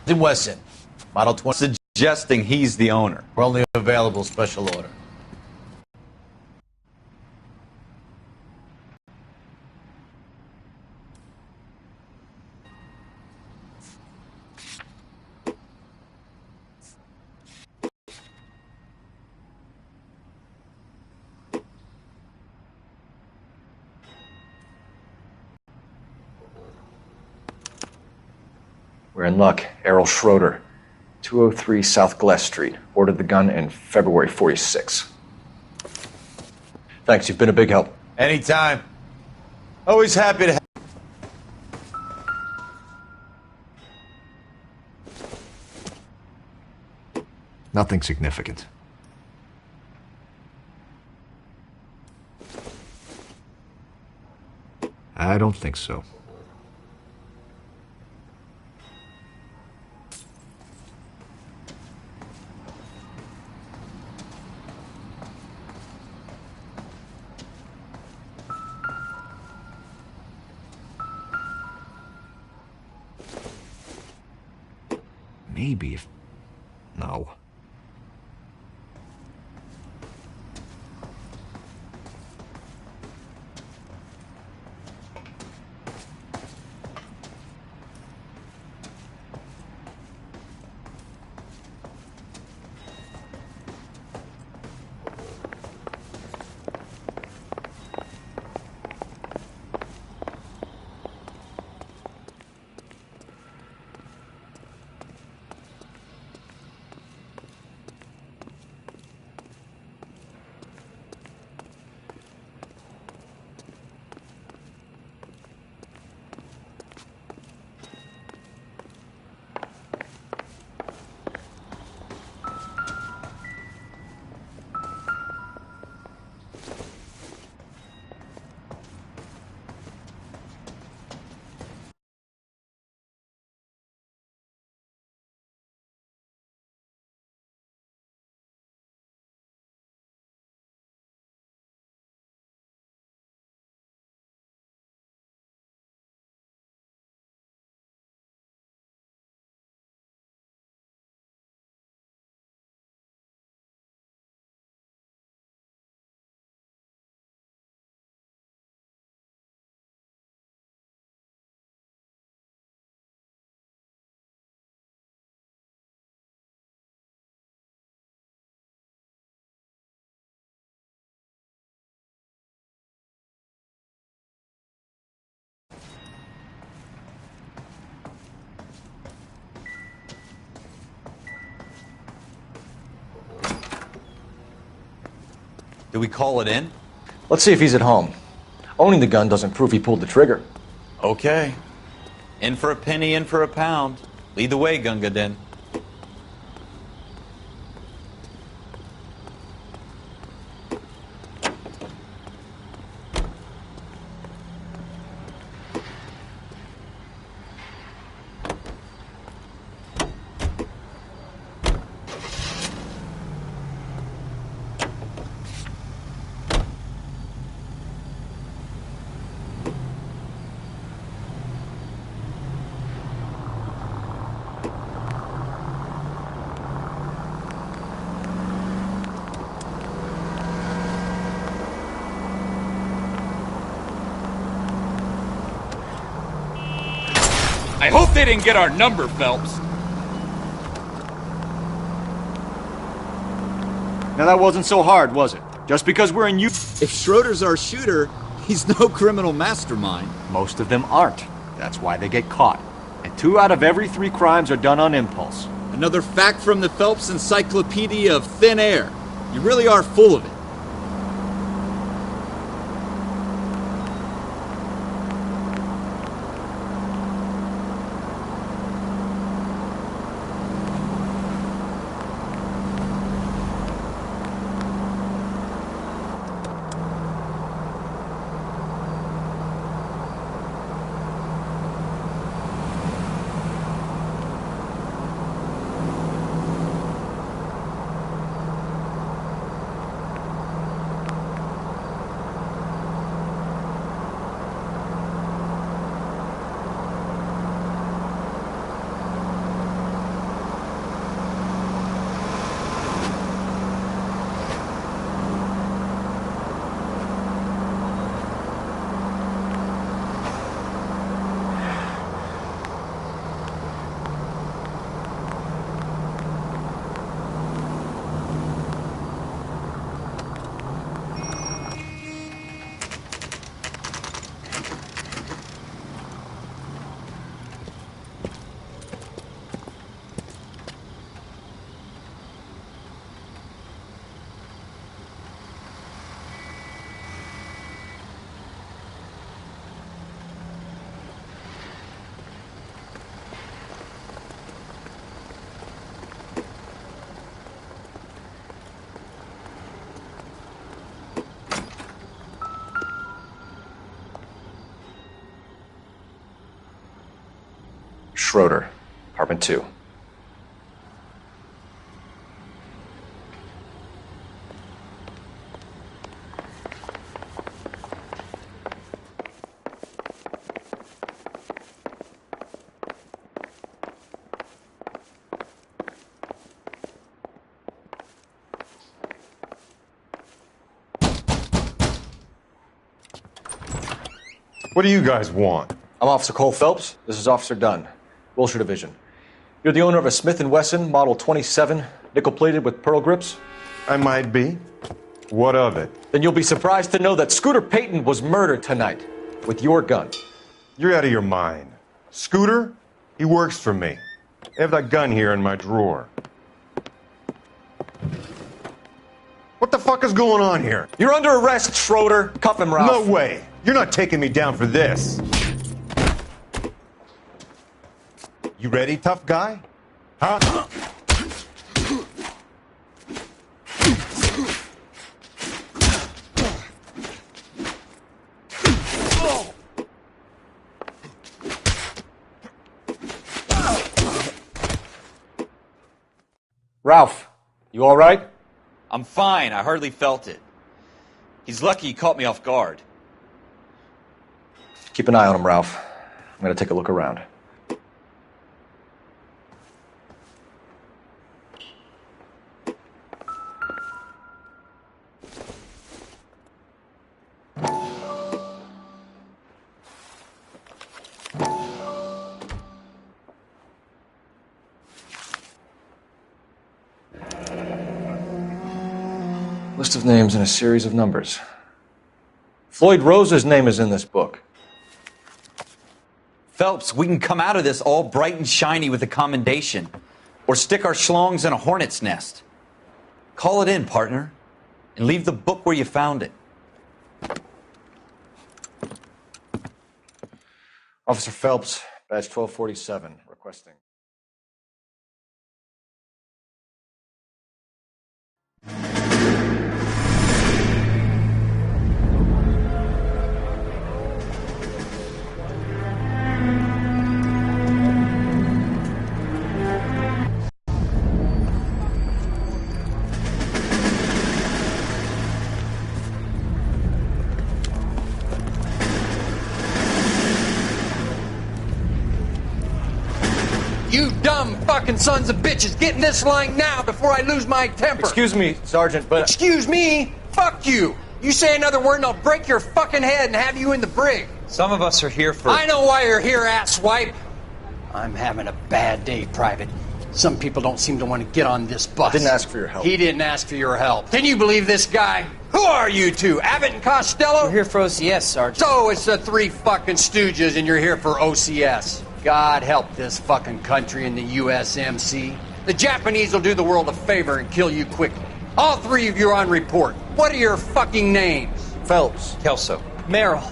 In Wesson, Model 20. Suggesting he's the owner. We're only available special order. We're in luck. Errol Schroeder, 203 South Glass Street. Ordered the gun in February '46. Thanks, you've been a big help. Anytime. Always happy to have. Nothing significant. I don't think so. Maybe if... No. Do we call it in? Let's see if he's at home. Owning the gun doesn't prove he pulled the trigger. Okay. In for a penny, in for a pound. Lead the way, Gunga Din. I hope they didn't get our number, Phelps. Now that wasn't so hard, was it? Just because we're in If Schroeder's our shooter, he's no criminal mastermind. Most of them aren't. That's why they get caught. And 2 out of every 3 crimes are done on impulse. Another fact from the Phelps Encyclopedia of Thin Air. You really are full of it. Schroeder, apartment 2. What do you guys want? I'm Officer Cole Phelps. This is Officer Dunn, Wilshire Division. You're the owner of a Smith & Wesson Model 27, nickel-plated with pearl grips? I might be. What of it? Then you'll be surprised to know that Scooter Payton was murdered tonight with your gun. You're out of your mind. Scooter? He works for me. I have that gun here in my drawer. What the fuck is going on here? You're under arrest, Schroeder. Cuff him, Ralph. No way. You're not taking me down for this. You ready, tough guy? Huh? Ralph, you all right? I'm fine. I hardly felt it. He's lucky he caught me off guard. Keep an eye on him, Ralph. I'm going to take a look around. List of names and a series of numbers. Floyd Rose's name is in this book. Phelps, we can come out of this all bright and shiny with a commendation. Or stick our schlongs in a hornet's nest. Call it in, partner. And leave the book where you found it. Officer Phelps, badge 1247, requesting. You dumb fucking sons of bitches, get in this line now before I lose my temper. Excuse me, Sergeant, but... Excuse me? Fuck you. You say another word and I'll break your fucking head and have you in the brig. Some of us are here for... I know why you're here, asswipe. I'm having a bad day, Private. Some people don't seem to want to get on this bus. I didn't ask for your help. He didn't ask for your help. Can you believe this guy? Who are you two? Abbott and Costello? We're here for OCS, Sergeant. So it's the three fucking stooges and you're here for OCS. God help this fucking country and the USMC. The Japanese will do the world a favor and kill you quickly. All three of you are on report. What are your fucking names? Phelps. Kelso. Merrill.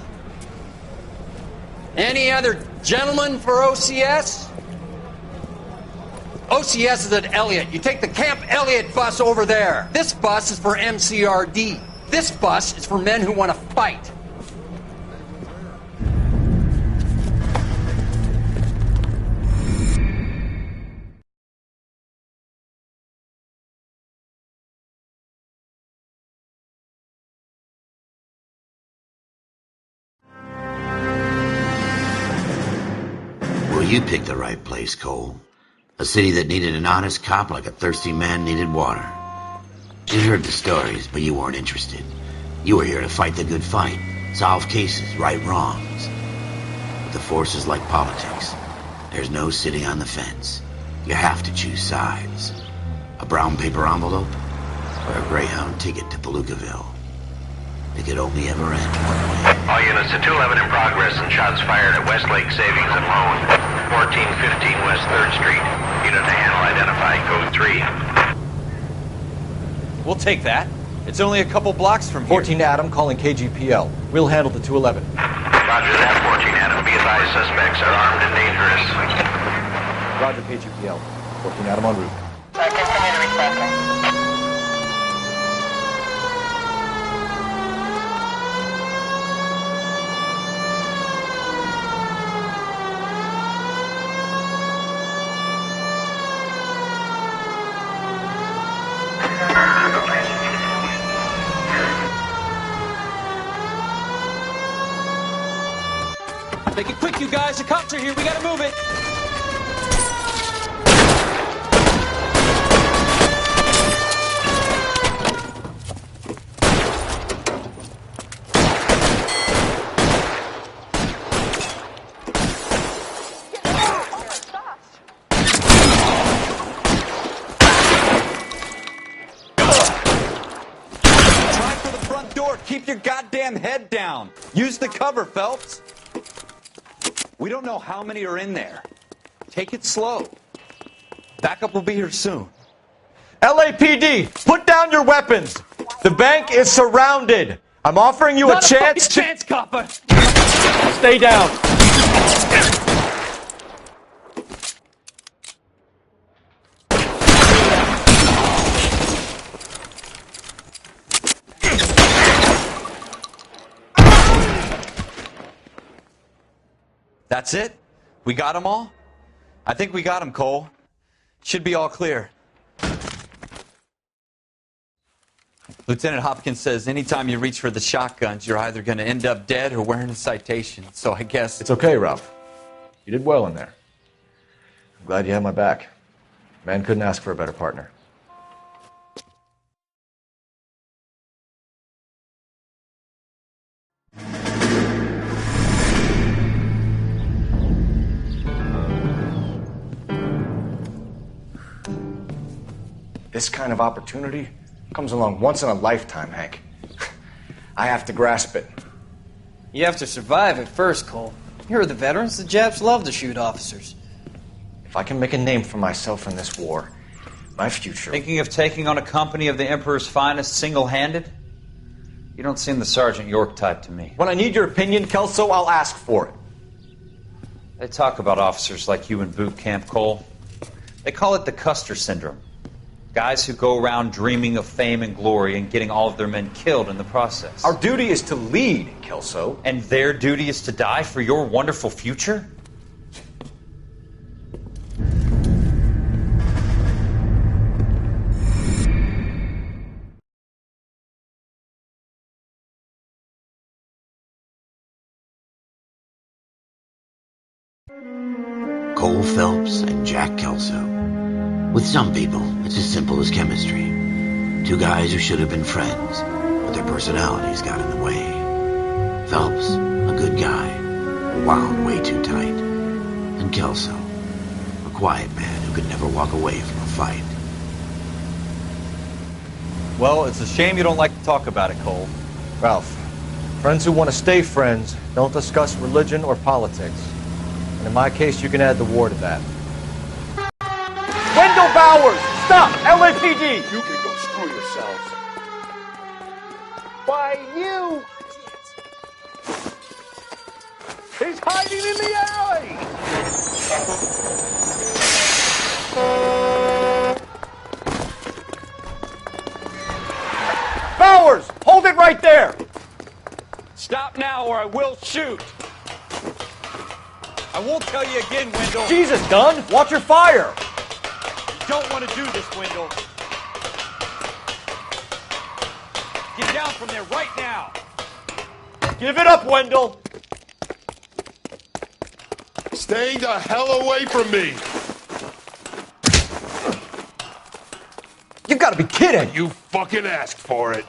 Any other gentlemen for OCS? OCS is at Elliott. You take the Camp Elliott bus over there. This bus is for MCRD. This bus is for men who want to fight. Well, you picked the right place, Cole. A city that needed an honest cop like a thirsty man needed water. You'd heard the stories, but you weren't interested. You were here to fight the good fight, solve cases, right wrongs. But the force is like politics. There's no sitting on the fence. You have to choose sides. A brown paper envelope or a Greyhound ticket to Palookaville. It could only ever end one way. All units to 211 in progress and shots fired at Westlake Savings and Loan, 1415 West 3rd Street. Unit to handle identified, code 3. We'll take that. It's only a couple blocks from here. 14 Adam calling KGPL. We'll handle the 211. Roger that, 14 Adam. Be advised, suspects are armed and dangerous. Roger, KGPL. 14 Adam en route. guys. The cops are here. We gotta move it. Keep your goddamn head down. Use the cover, Phelps. We don't know how many are in there. Take it slow. Backup will be here soon. LAPD, put down your weapons. The bank is surrounded. I'm offering you a chance to... chance, copper. Stay down. That's it? We got them all? I think we got them, Cole. Should be all clear. Lieutenant Hopkins says anytime you reach for the shotguns, you're either going to end up dead or wearing a citation. So I guess... It's okay, Ralph. You did well in there. I'm glad you had my back. Man couldn't ask for a better partner. This kind of opportunity comes along once in a lifetime, Hank. I have to grasp it. You have to survive it first, Cole. Here are the veterans. The Japs love to shoot officers. If I can make a name for myself in this war, my future... Thinking of taking on a company of the Emperor's finest single-handed? You don't seem the Sergeant York type to me. When I need your opinion, Kelso, I'll ask for it. They talk about officers like you in boot camp, Cole. They call it the Custer Syndrome. Guys who go around dreaming of fame and glory and getting all of their men killed in the process. Our duty is to lead, Kelso. And their duty is to die for your wonderful future? Cole Phelps and Jack Kelso. With some people, it's as simple as chemistry. Two guys who should have been friends, but their personalities got in the way. Phelps, a good guy, wound way too tight. And Kelso, a quiet man who could never walk away from a fight. Well, it's a shame you don't like to talk about it, Cole. Ralph, friends who want to stay friends don't discuss religion or politics. And in my case, you can add the war to that. Wendell Bowers! Stop! LAPD! You can go screw yourselves. Why, you! He's hiding in the alley! Bowers! Hold it right there! Stop now or I will shoot. I won't tell you again, Wendell. Jesus, Dunn! Watch your fire! Don't want to do this, Wendell. Get down from there right now. Give it up, Wendell! Stay the hell away from me! You gotta be kidding! You fucking asked for it.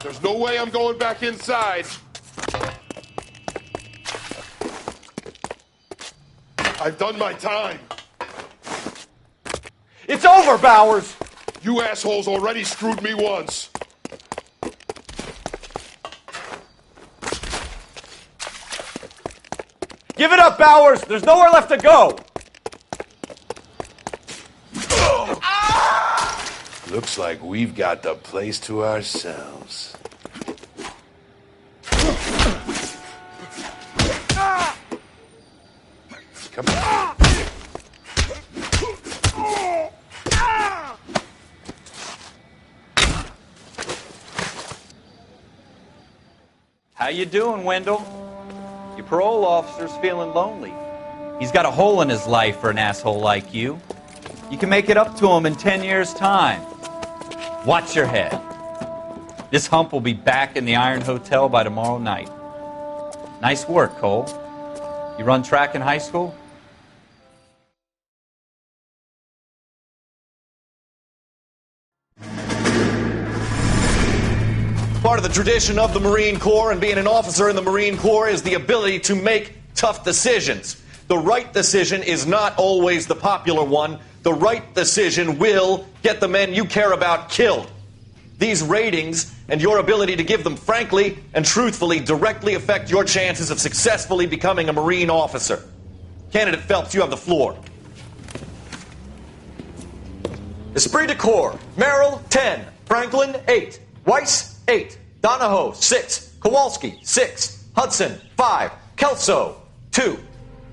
There's no way I'm going back inside. I've done my time. It's over, Bowers! You assholes already screwed me once. Give it up, Bowers! There's nowhere left to go! Looks like we've got the place to ourselves. Come on. How you doing, Wendell? Your parole officer's feeling lonely. He's got a hole in his life for an asshole like you. You can make it up to him in 10 years' time. Watch your head. This hump will be back in the Iron Hotel by tomorrow night. Nice work, Cole. You run track in high school? Part of the tradition of the Marine Corps and being an officer in the Marine Corps is the ability to make tough decisions. The right decision is not always the popular one. The right decision will get the men you care about killed. These ratings and your ability to give them frankly and truthfully directly affect your chances of successfully becoming a Marine officer. Candidate Phelps, you have the floor. Esprit de Corps, Merrill, 10. Franklin, 8. Weiss, 8. Donahoe, 6. Kowalski, 6. Hudson, 5. Kelso, 2.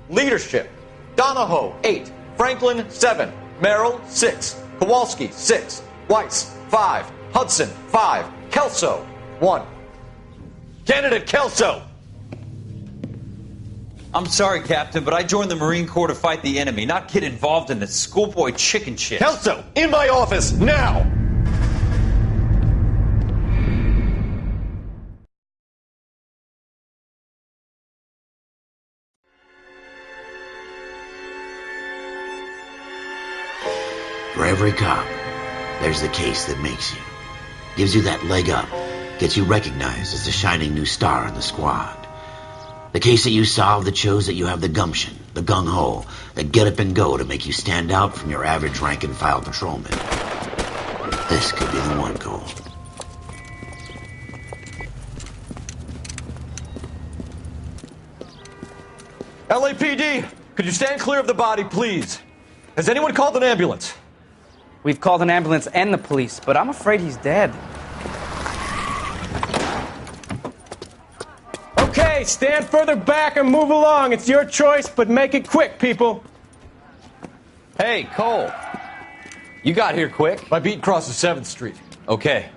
Leadership, Donahoe, 8. Franklin, 7. Merrill, 6. Kowalski, 6. Weiss, 5. Hudson, 5. Kelso, 1. Candidate Kelso! I'm sorry, Captain, but I joined the Marine Corps to fight the enemy, not get involved in this schoolboy chicken shit. Kelso, in my office, now! For every cop, there's the case that makes you. Gives you that leg up. Gets you recognized as the shining new star in the squad. The case that you solve that shows that you have the gumption, the gung-ho, the get up and go to make you stand out from your average rank-and-file patrolman. This could be the one, Cole. LAPD, could you stand clear of the body, please? Has anyone called an ambulance? We've called an ambulance and the police, but I'm afraid he's dead. Okay, stand further back and move along. It's your choice, but make it quick, people. Hey, Cole. You got here quick. My beat crosses 7th Street. Okay.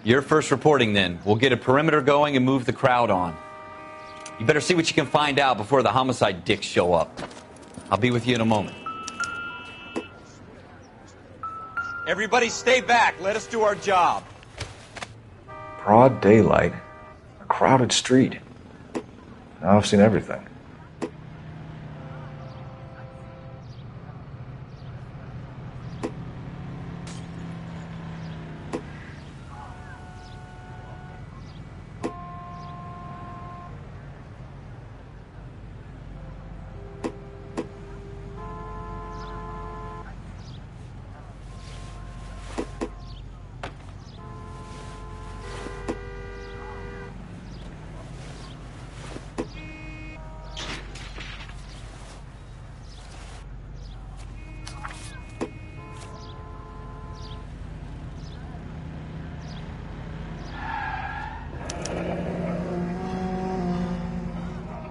You're first reporting then. We'll get a perimeter going and move the crowd on. You better see what you can find out before the homicide dicks show up. I'll be with you in a moment. Everybody stay back. Let us do our job. Broad daylight. A crowded street. Now I've seen everything.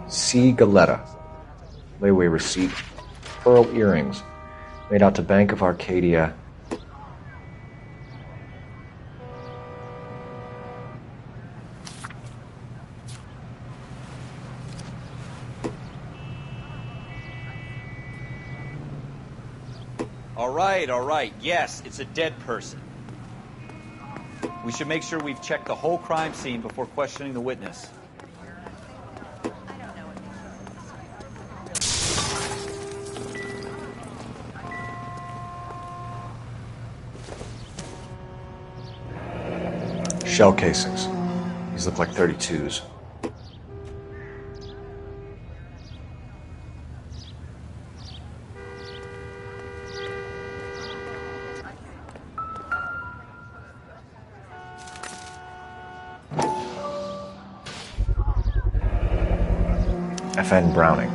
C. Galetta. Layaway receipt. Pearl earrings. Made out to Bank of Arcadia. All right. Yes, it's a dead person. We should make sure we've checked the whole crime scene before questioning the witness. Shell casings. These look like 32s. FN Browning.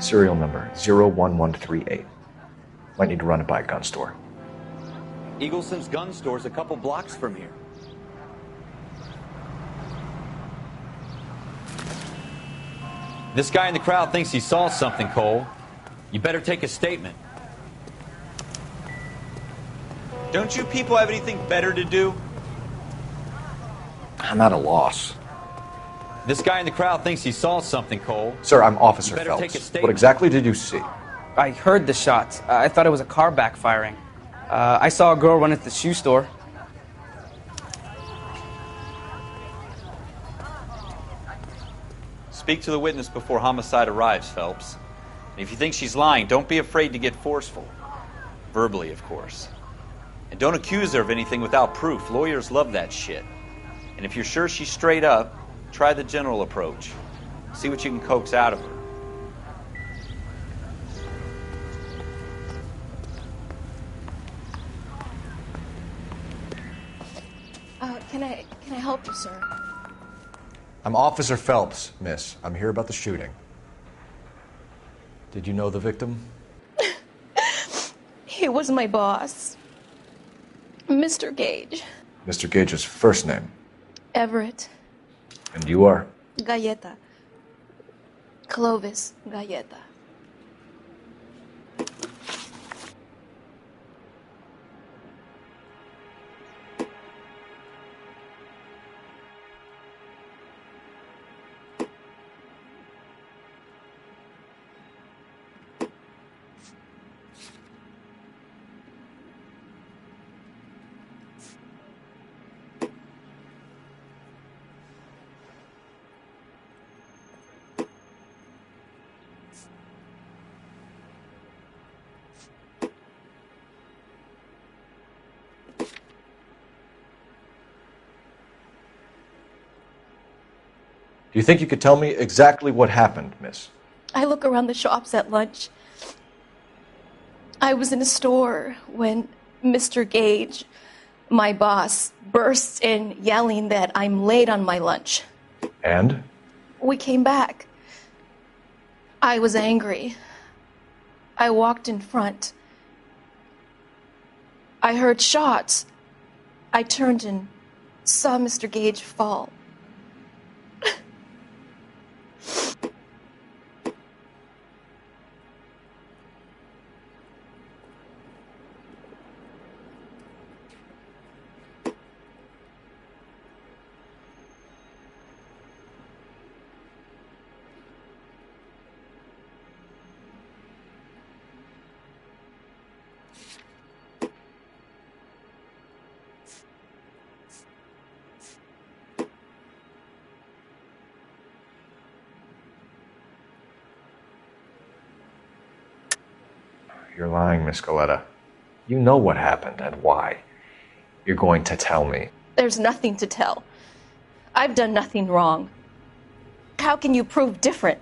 Serial number 01138. Might need to run it by a gun store. Eagleson's gun store's a couple blocks from here. This guy in the crowd thinks he saw something, Cole. You better take a statement. Don't you people have anything better to do? I'm at a loss. This guy in the crowd thinks he saw something, Cole. Sir, I'm Officer You better Phelps. take a statement. What exactly did you see? I heard the shots. I thought it was a car backfiring. I saw a girl run at the shoe store. Speak to the witness before homicide arrives, Phelps. And if you think she's lying, don't be afraid to get forceful. Verbally, of course. And don't accuse her of anything without proof. Lawyers love that shit. And if you're sure she's straight up, try the general approach. See what you can coax out of her. Can I help you, sir? I'm Officer Phelps, miss. I'm here about the shooting. Did you know the victim? He was my boss, Mr. Gage. Mr. Gage's first name. Everett. And you are? Galleta. Clovis Galleta. Do you think you could tell me exactly what happened, miss? I look around the shops at lunch. I was in a store when Mr. Gage, my boss, bursts in yelling that I'm late on my lunch. And? We came back. I was angry. I walked in front. I heard shots. I turned and saw Mr. Gage fall. You're lying, Miss Galleta. You know what happened and why. You're going to tell me. There's nothing to tell. I've done nothing wrong. How can you prove different?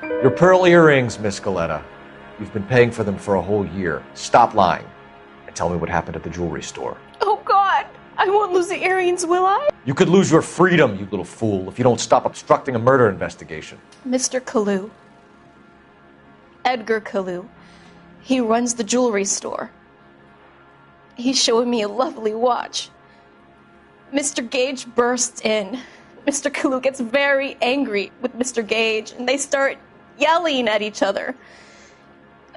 Your pearl earrings, Miss Galleta. You've been paying for them for a whole year. Stop lying and tell me what happened at the jewelry store. Oh, God! I won't lose the earrings, will I? You could lose your freedom, you little fool, if you don't stop obstructing a murder investigation. Mr. Kalu. Edgar Kalu. He runs the jewelry store. He's showing me a lovely watch. Mr. Gage bursts in. Mr. Kalu gets very angry with Mr. Gage, and they start yelling at each other.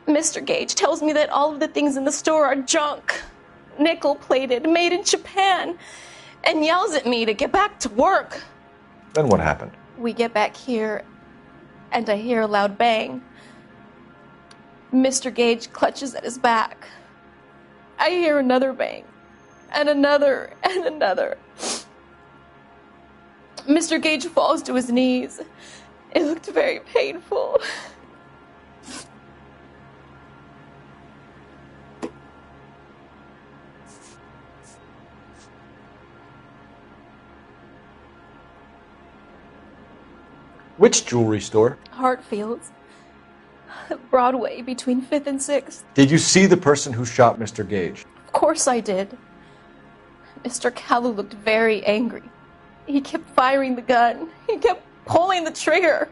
Mr. Gage tells me that all of the things in the store are junk, nickel-plated, made in Japan, and yells at me to get back to work. Then what happened? We get back here, and I hear a loud bang. Mr. Gage clutches at his back. I hear another bang, and another, and another. Mr. Gage falls to his knees. It looked very painful. Which jewelry store? Hartfield's. Broadway, between 5th and 6th. Did you see the person who shot Mr. Gage? Of course I did. Mr. Kalu looked very angry. He kept firing the gun. He kept pulling the trigger.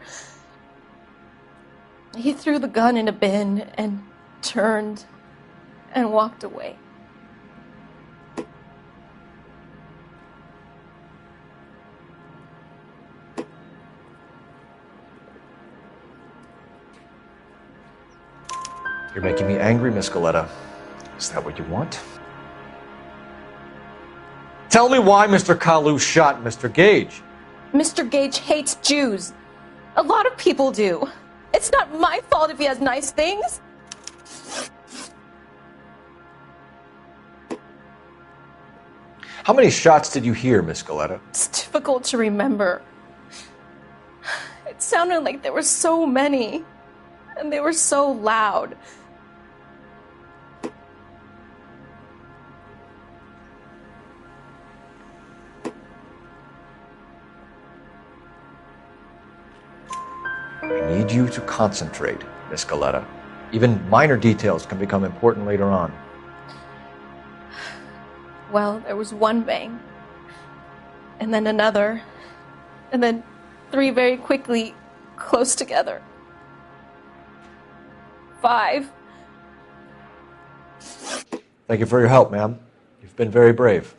He threw the gun in a bin and turned and walked away. You're making me angry, Miss Galleta. Is that what you want? Tell me why Mr. Kalu shot Mr. Gage. Mr. Gage hates Jews. A lot of people do. It's not my fault if he has nice things. How many shots did you hear, Miss Goleta? It's difficult to remember. It sounded like there were so many, and they were so loud. I need you to concentrate, Miss Goleta. Even minor details can become important later on. Well, there was one bang, and then another, and then 3 very quickly, close together. 5. Thank you for your help, ma'am. You've been very brave.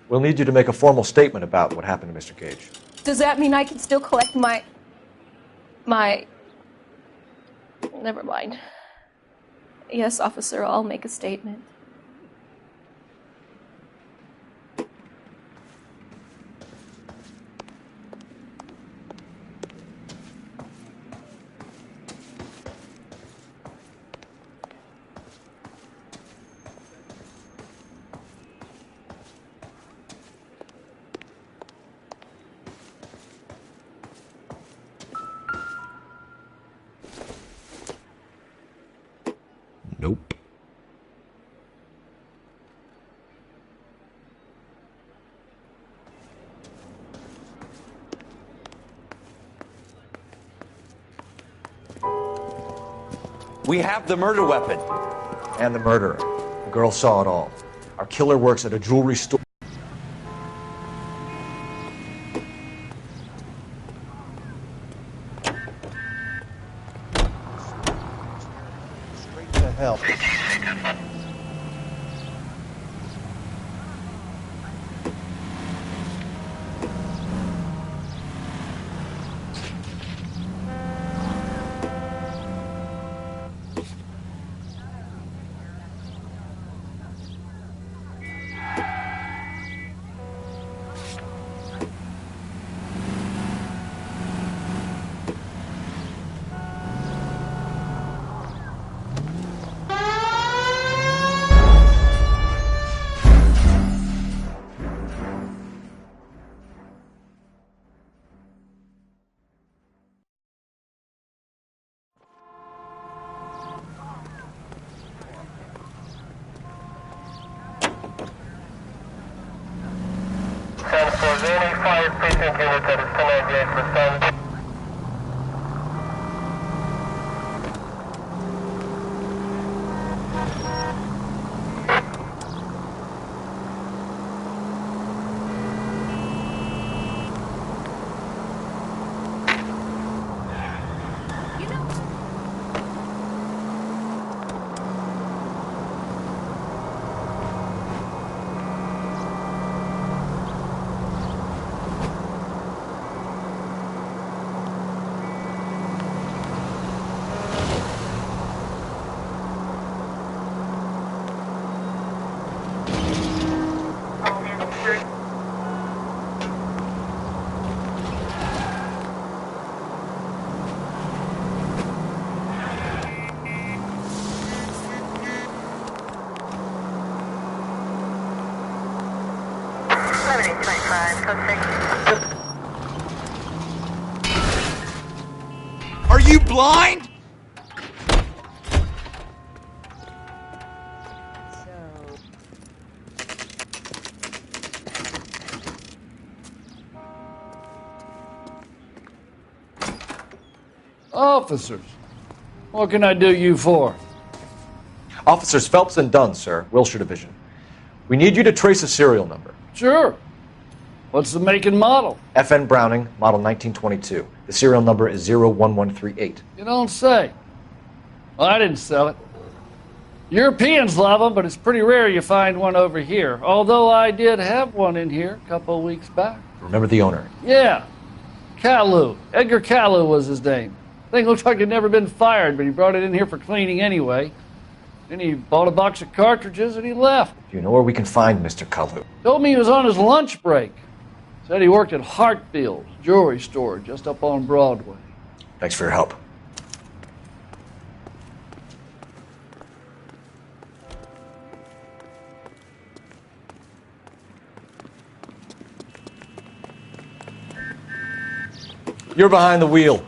We'll need you to make a formal statement about what happened to Mr. Gage. Does that mean I can still collect my... Never mind. Yes, officer, I'll make a statement. Nope. We have the murder weapon. And the murderer. The girl saw it all. Our killer works at a jewelry store. Straight to hell. Are you blind? Officers, what can I do you for? Officers Phelps and Dunn, sir, Wilshire Division. We need you to trace a serial number. Sure. What's the make and model? FN Browning, model 1922. The serial number is 01138. You don't say. Well, I didn't sell it. Europeans love them, but it's pretty rare you find one over here. Although I did have one in here a couple of weeks back. Remember the owner? Yeah. Kalu. Edgar Kalu was his name. Thing looked like it'd never been fired, but he brought it in here for cleaning anyway. Then he bought a box of cartridges and he left. Do you know where we can find Mr. Kalu? Told me he was on his lunch break. Said he worked at Hartfield's jewelry store just up on Broadway. Thanks for your help. You're behind the wheel.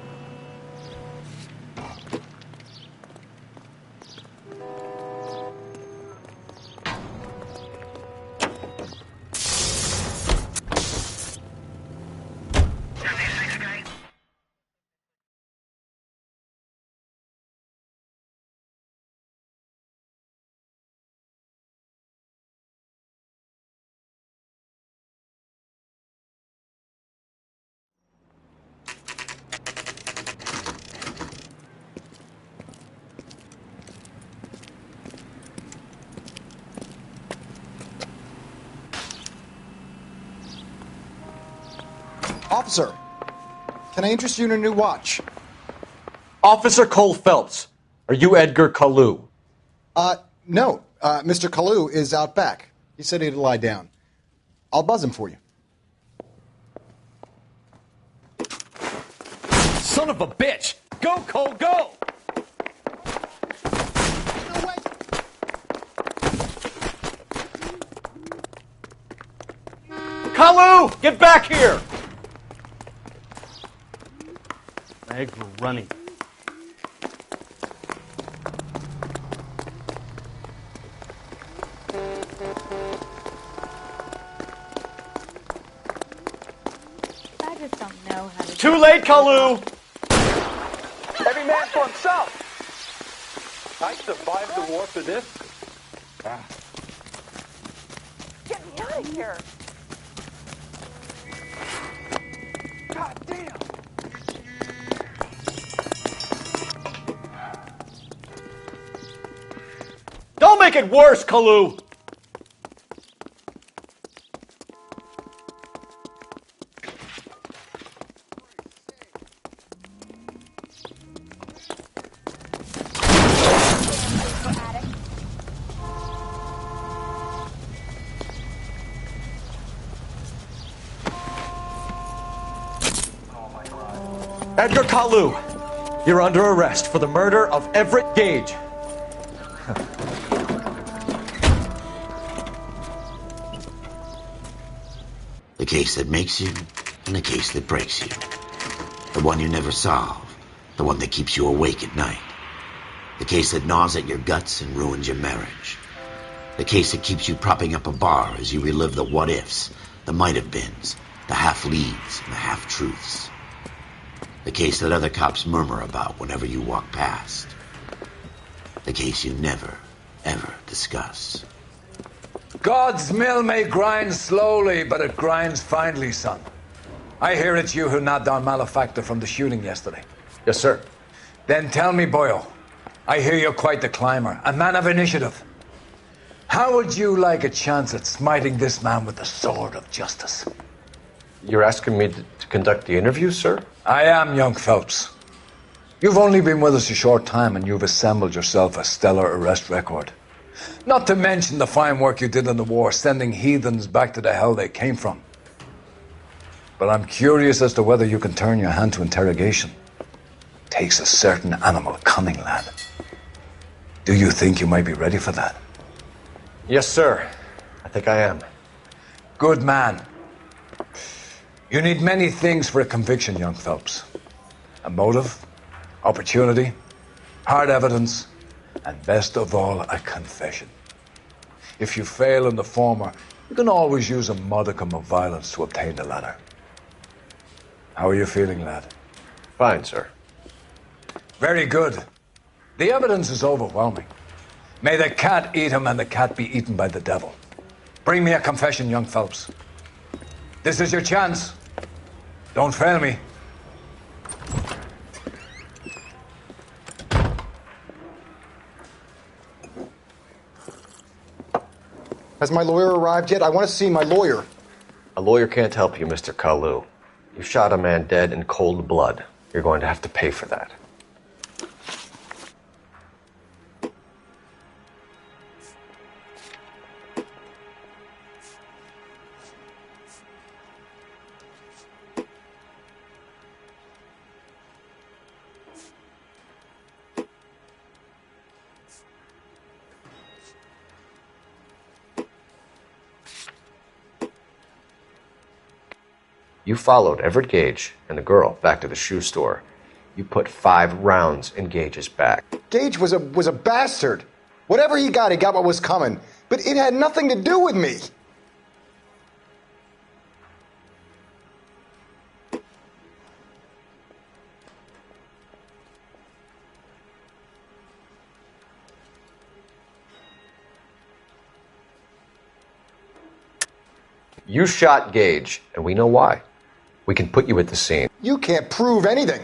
Officer, can I interest you in a new watch? Officer Cole Phelps, are you Edgar Kalu? No. Mr. Kalu is out back. He said he'd lie down. I'll buzz him for you. Son of a bitch! Go, Cole, go! Kalu, get back here! Legs were running. I just don't know how to... Too late, Kalu! Every man for himself. I survived the war for this. Get me out of here! God damn! Don't make it worse, Kalu! Edgar Kalu, you're under arrest for the murder of Everett Gage. The case that makes you, and the case that breaks you. The one you never solve, the one that keeps you awake at night. The case that gnaws at your guts and ruins your marriage. The case that keeps you propping up a bar as you relive the what-ifs, the might-have-beens, the half-leads, and the half-truths. The case that other cops murmur about whenever you walk past. The case you never, ever discuss. God's mill may grind slowly, but it grinds finely, son. I hear it's you who nabbed our malefactor from the shooting yesterday. Yes, sir. Then tell me, Boyle, I hear you're quite the climber, a man of initiative. How would you like a chance at smiting this man with the sword of justice? You're asking me to conduct the interview, sir? I am, young Phelps. You've only been with us a short time and you've assembled yourself a stellar arrest record. Not to mention the fine work you did in the war, sending heathens back to the hell they came from. But I'm curious as to whether you can turn your hand to interrogation. Takes a certain animal cunning, lad. Do you think you might be ready for that? Yes, sir. I think I am. Good man. You need many things for a conviction, young Phelps. A motive, opportunity, hard evidence, and best of all, a confession. If you fail in the former, you can always use a modicum of violence to obtain the latter. How are you feeling, lad? Fine, sir. Very good. The evidence is overwhelming. May the cat eat him and the cat be eaten by the devil. Bring me a confession, young Phelps. This is your chance. Don't fail me. Has my lawyer arrived yet? I want to see my lawyer. A lawyer can't help you, Mr. Kalu. You shot a man dead in cold blood. You're going to have to pay for that. You followed Everett Gage and the girl back to the shoe store. You put 5 rounds in Gage's back. Gage was a bastard. Whatever he got what was coming. But it had nothing to do with me. You shot Gage, and we know why. We can put you at the scene. You can't prove anything.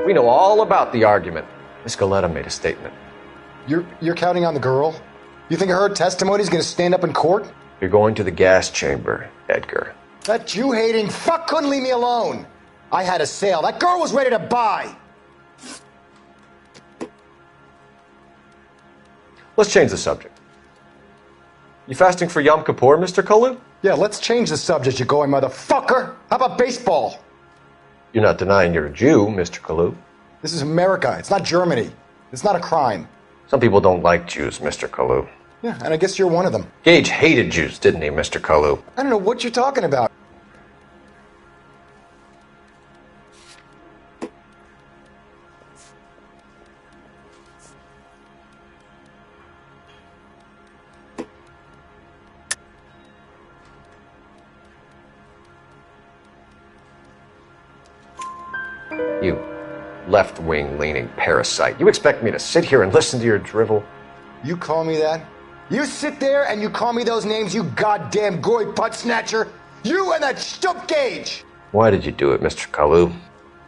We know all about the argument. Miss Goleta made a statement. You're counting on the girl? You think her testimony is going to stand up in court? You're going to the gas chamber, Edgar. That Jew-hating fuck couldn't leave me alone. I had a sale. That girl was ready to buy. Let's change the subject. You fasting for Yom Kippur, Mr. Kalu? Yeah, let's change the subject, you going motherfucker. How about baseball? You're not denying you're a Jew, Mr. Kalu. This is America. It's not Germany. It's not a crime. Some people don't like Jews, Mr. Kalu. Yeah, and I guess you're one of them. Gage hated Jews, didn't he, Mr. Kalu? I don't know what you're talking about. You left-wing leaning parasite. You expect me to sit here and listen to your drivel? You call me that? You sit there and you call me those names, you goddamn goy butt snatcher? You and that stup Gage! Why did you do it, Mr. Kalu?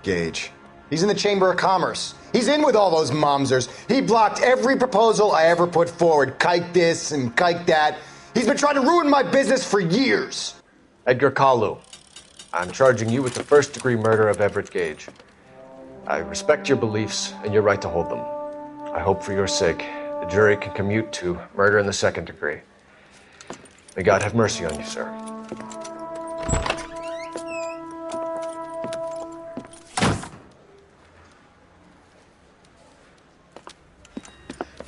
Gage. He's in the Chamber of Commerce. He's in with all those momsers. He blocked every proposal I ever put forward. Kike this and kike that. He's been trying to ruin my business for years. Edgar Kalu, I'm charging you with the first-degree murder of Everett Gage. I respect your beliefs and your right to hold them. I hope for your sake the jury can commute to murder in the second degree. May God have mercy on you, sir.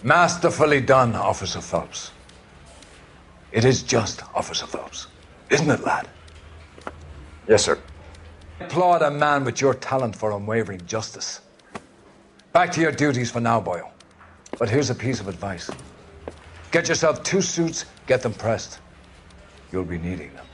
Masterfully done, Officer Phelps. It is just, Officer Phelps. Isn't it, lad? Yes, sir. I applaud a man with your talent for unwavering justice. Back to your duties for now, boyo. But here's a piece of advice. Get yourself 2 suits, get them pressed. You'll be needing them.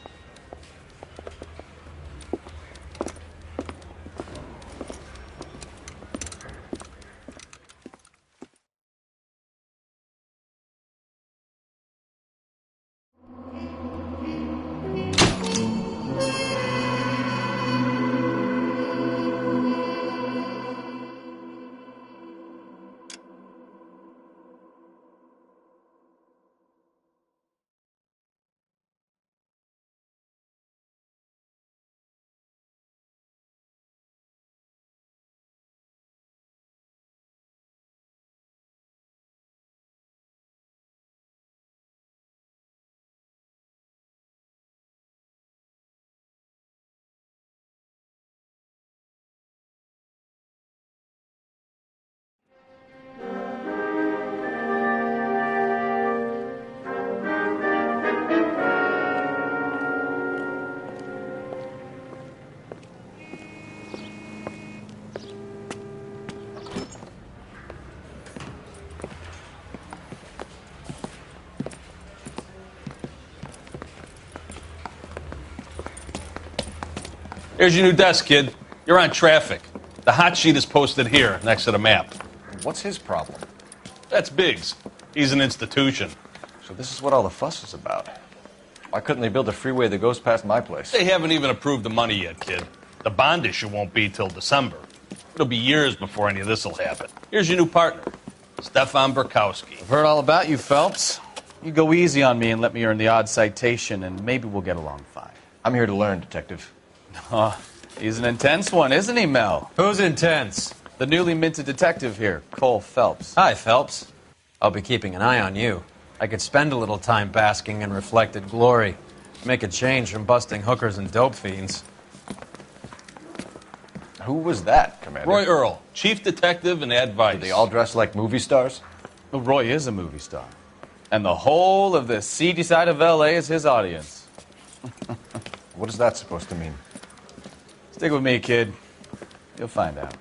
Here's your new desk, kid. You're on traffic. The hot sheet is posted here, next to the map. What's his problem? That's Biggs. He's an institution. So this is what all the fuss is about. Why couldn't they build a freeway that goes past my place? They haven't even approved the money yet, kid. The bond issue won't be till December. It'll be years before any of this will happen. Here's your new partner, Stefan Burkowski. I've heard all about you, Phelps. You go easy on me and let me earn the odd citation, and maybe we'll get along fine. I'm here to learn, Detective. Oh, he's an intense one, isn't he, Mel? Who's intense? The newly minted detective here, Cole Phelps. Hi, Phelps. I'll be keeping an eye on you. I could spend a little time basking in reflected glory. Make a change from busting hookers and dope fiends. Who was that, Commander? Roy Earl, chief detective and advice. Do they all dress like movie stars? Well, Roy is a movie star. And the whole of the seedy side of L.A. is his audience. What is that supposed to mean? Stick with me, kid. You'll find out.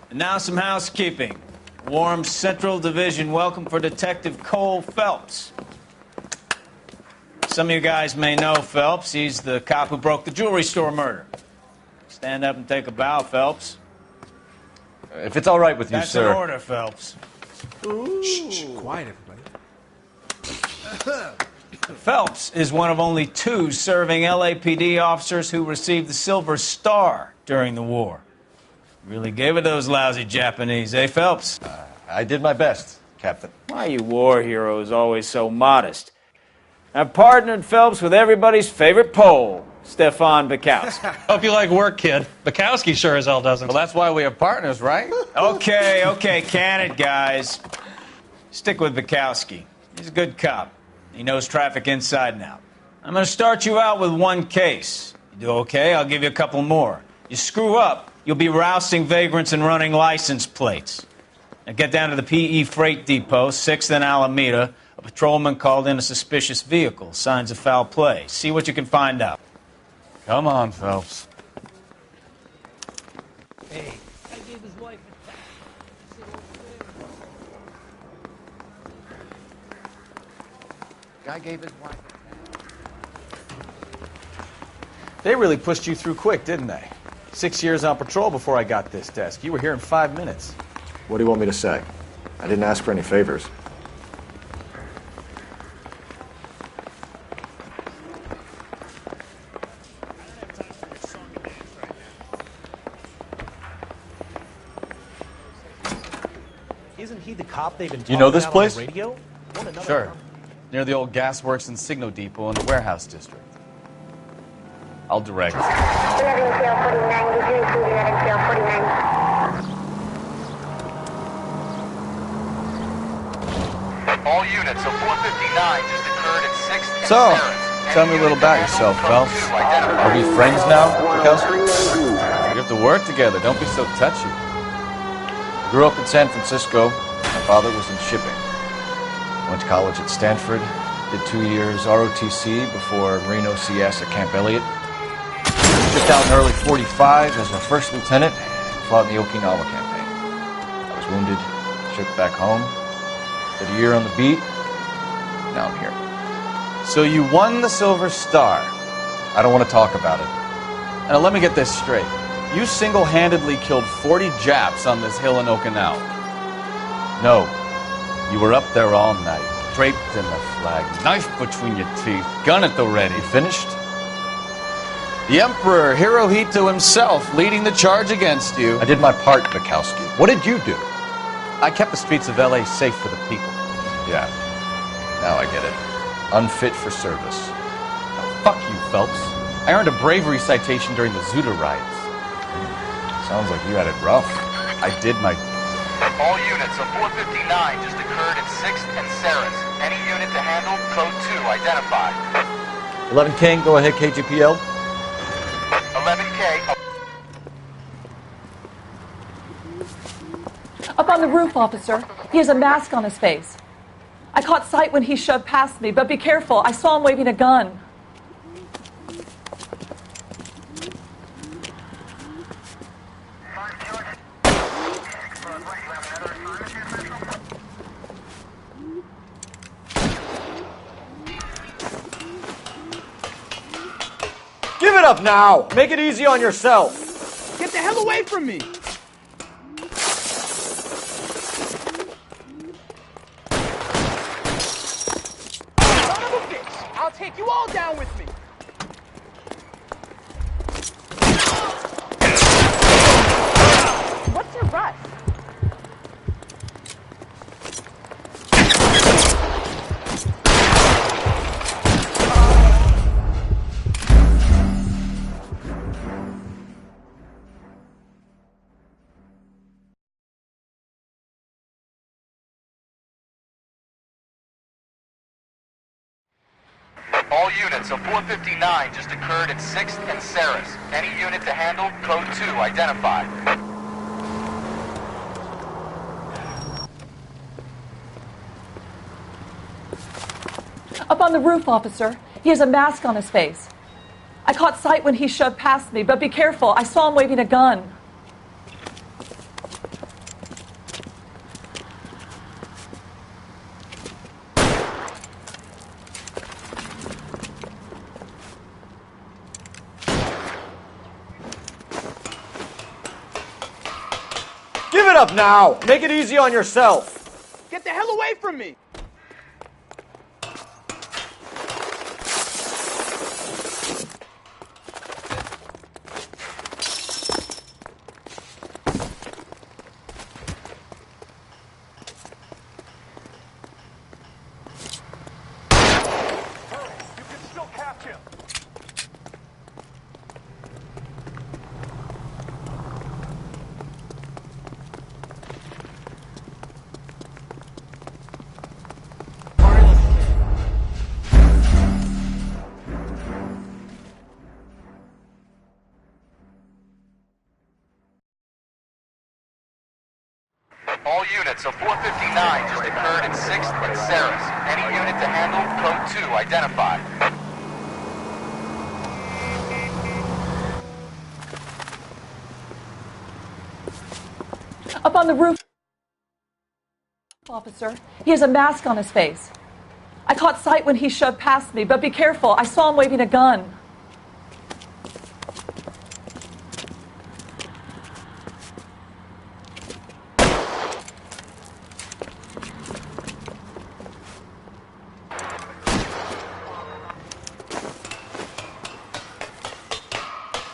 And now some housekeeping. Warm Central Division welcome for Detective Cole Phelps. Some of you guys may know Phelps. He's the cop who broke the jewelry store murder. Stand up and take a bow, Phelps. If it's all right with you, That's sir. That's an order, Phelps. Shh, quiet, everybody. Phelps is one of only 2 serving LAPD officers who received the Silver Star during the war. Really gave it those lousy Japanese, eh, Phelps? I did my best, Captain. Why you war heroes always so modest? I've partnered Phelps with everybody's favorite Pole, Stefan Bukowski. Hope you like work, kid. Bukowski sure as hell doesn't. Well, that's why we have partners, right? Okay, can it, guys. Stick with Bukowski. He's a good cop. He knows traffic inside and out. I'm going to start you out with 1 case. You do okay, I'll give you a couple more. You screw up, you'll be rousting vagrants and running license plates. Now get down to the PE Freight Depot, 6th and Alameda. A patrolman called in a suspicious vehicle. Signs of foul play. See what you can find out. Come on, Phelps. Hey, I gave his wife a Guy gave his wife. They really pushed you through quick, didn't they? 6 years on patrol before I got this desk. You were here in 5 minutes. What do you want me to say? I didn't ask for any favors. Isn't he the cop they've been talking You know this about place? on the radio? What another Sure. cop? Near the old gasworks and Signo Depot in the warehouse district. I'll direct. All units of 459 just occurred at 6th and So, Sarah. tell me a little about yourself, Phelps. Are we friends now, Bukowski? We have to work together. Don't be so touchy. I grew up in San Francisco. My father was in shipping. Went to college at Stanford. Did 2 years ROTC before Marine OCS at Camp Elliott. Shipped out in early 45 as a first lieutenant. Fought in the Okinawa campaign. I was wounded. Shipped back home. Did a year on the beat. Now I'm here. So you won the Silver Star. I don't want to talk about it. And let me get this straight. You single-handedly killed 40 Japs on this hill in Okinawa. No. You were up there all night, draped in the flag, knife between your teeth, gun at the ready. Finished? The Emperor Hirohito himself leading the charge against you. I did my part, Bukowski. What did you do? I kept the streets of L.A. safe for the people. Yeah. Now I get it. Unfit for service. Oh, fuck you, Phelps. I earned a bravery citation during the Zuda riots. Sounds like you had it rough. I did my... All units of 459 just occurred at 6th and Sarah's. Any unit to handle, code 2, identify. 11 King, go ahead, KGPL. 11K. Up on the roof, officer. He has a mask on his face. I caught sight when he shoved past me, but be careful. I saw him waving a gun. Give it up now! Make it easy on yourself! Get the hell away from me! Son of a bitch! I'll take you all down with me! What's your rush? All units of 459 just occurred at 6th and Sarah's. Any unit to handle, code 2, identify. Up on the roof, officer. He has a mask on his face. I caught sight when he shoved past me, but be careful. I saw him waving a gun. Give it up now! Make it easy on yourself! Get the hell away from me! All units, a 459 just occurred in 6th and Sarah's. Any unit to handle, code 2, identify. Up on the roof, officer. He has a mask on his face. I caught sight when he shoved past me, but be careful. I saw him waving a gun.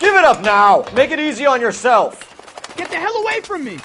Give it up now! Make it easy on yourself! Get the hell away from me!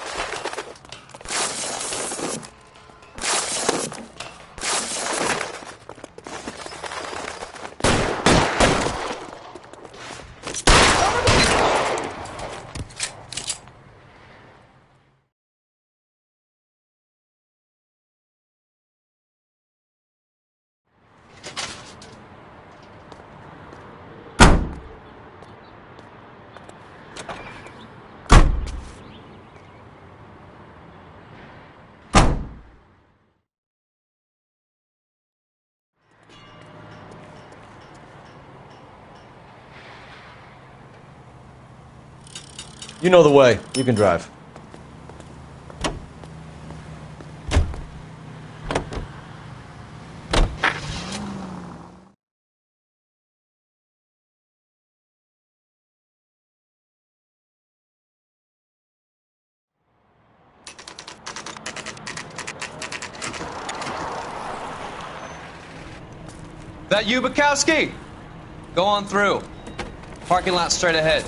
You know the way. You can drive. That you, Bukowski? Go on through. Parking lot straight ahead.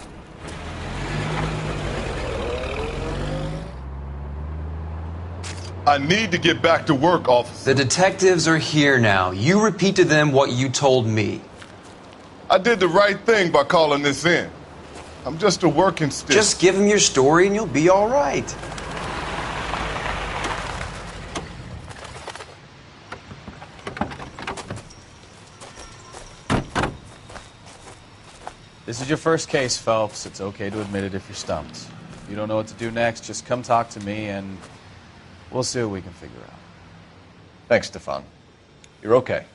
I need to get back to work, officer. The detectives are here now. You repeat to them what you told me. I did the right thing by calling this in. I'm just a working stick. Just give them your story and you'll be all right. This is your first case, Phelps. It's okay to admit it if you're stumped. If you don't know what to do next, just come talk to me and we'll see what we can figure out. Thanks, Stefan. You're okay.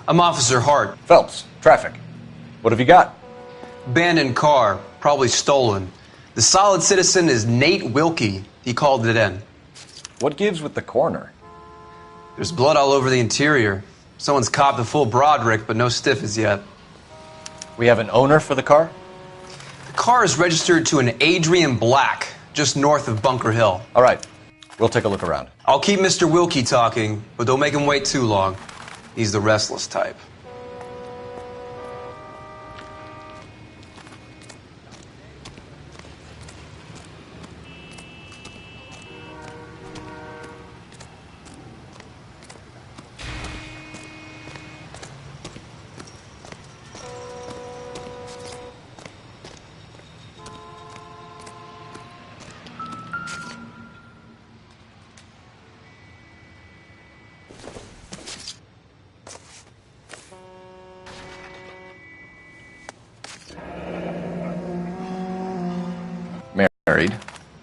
I'm Officer Hart. Phelps, traffic. What have you got? Abandoned car, probably stolen. The solid citizen is Nate Wilkie. He called it in. What gives with the coroner? There's blood all over the interior. Someone's copped a full Broderick, but no stiff as yet. We have an owner for the car? The car is registered to an Adrian Black, just north of Bunker Hill. All right. We'll take a look around. I'll keep Mr. Wilkie talking, but don't make him wait too long. He's the restless type.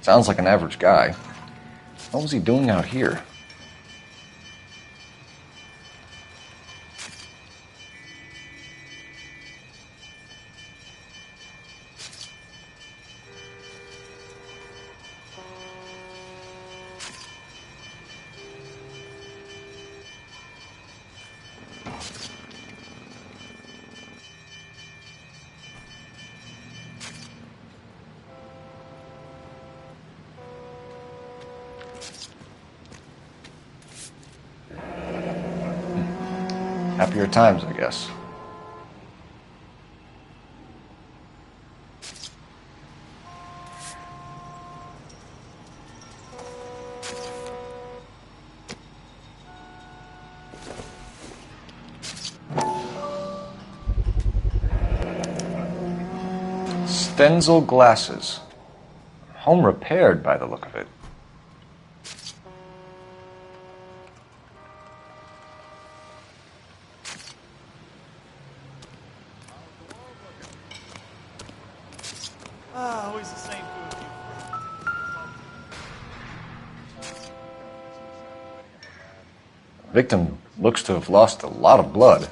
Sounds like an average guy. What was he doing out here? Happier times, I guess. Stenzel glasses. Home repaired by the look of it. Always the same food. Victim looks to have lost a lot of blood.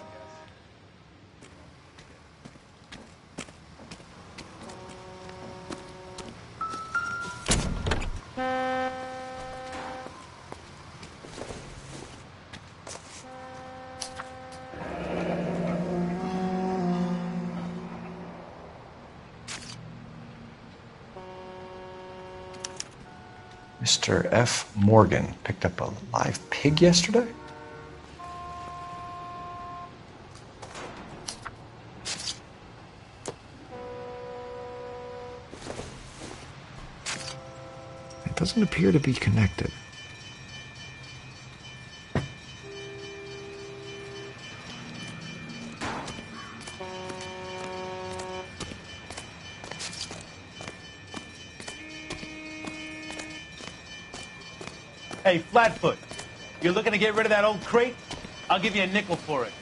Mr. F. Morgan picked up a live pig yesterday? It doesn't appear to be connected. Hey, Flatfoot, you're looking to get rid of that old crate? I'll give you a nickel for it.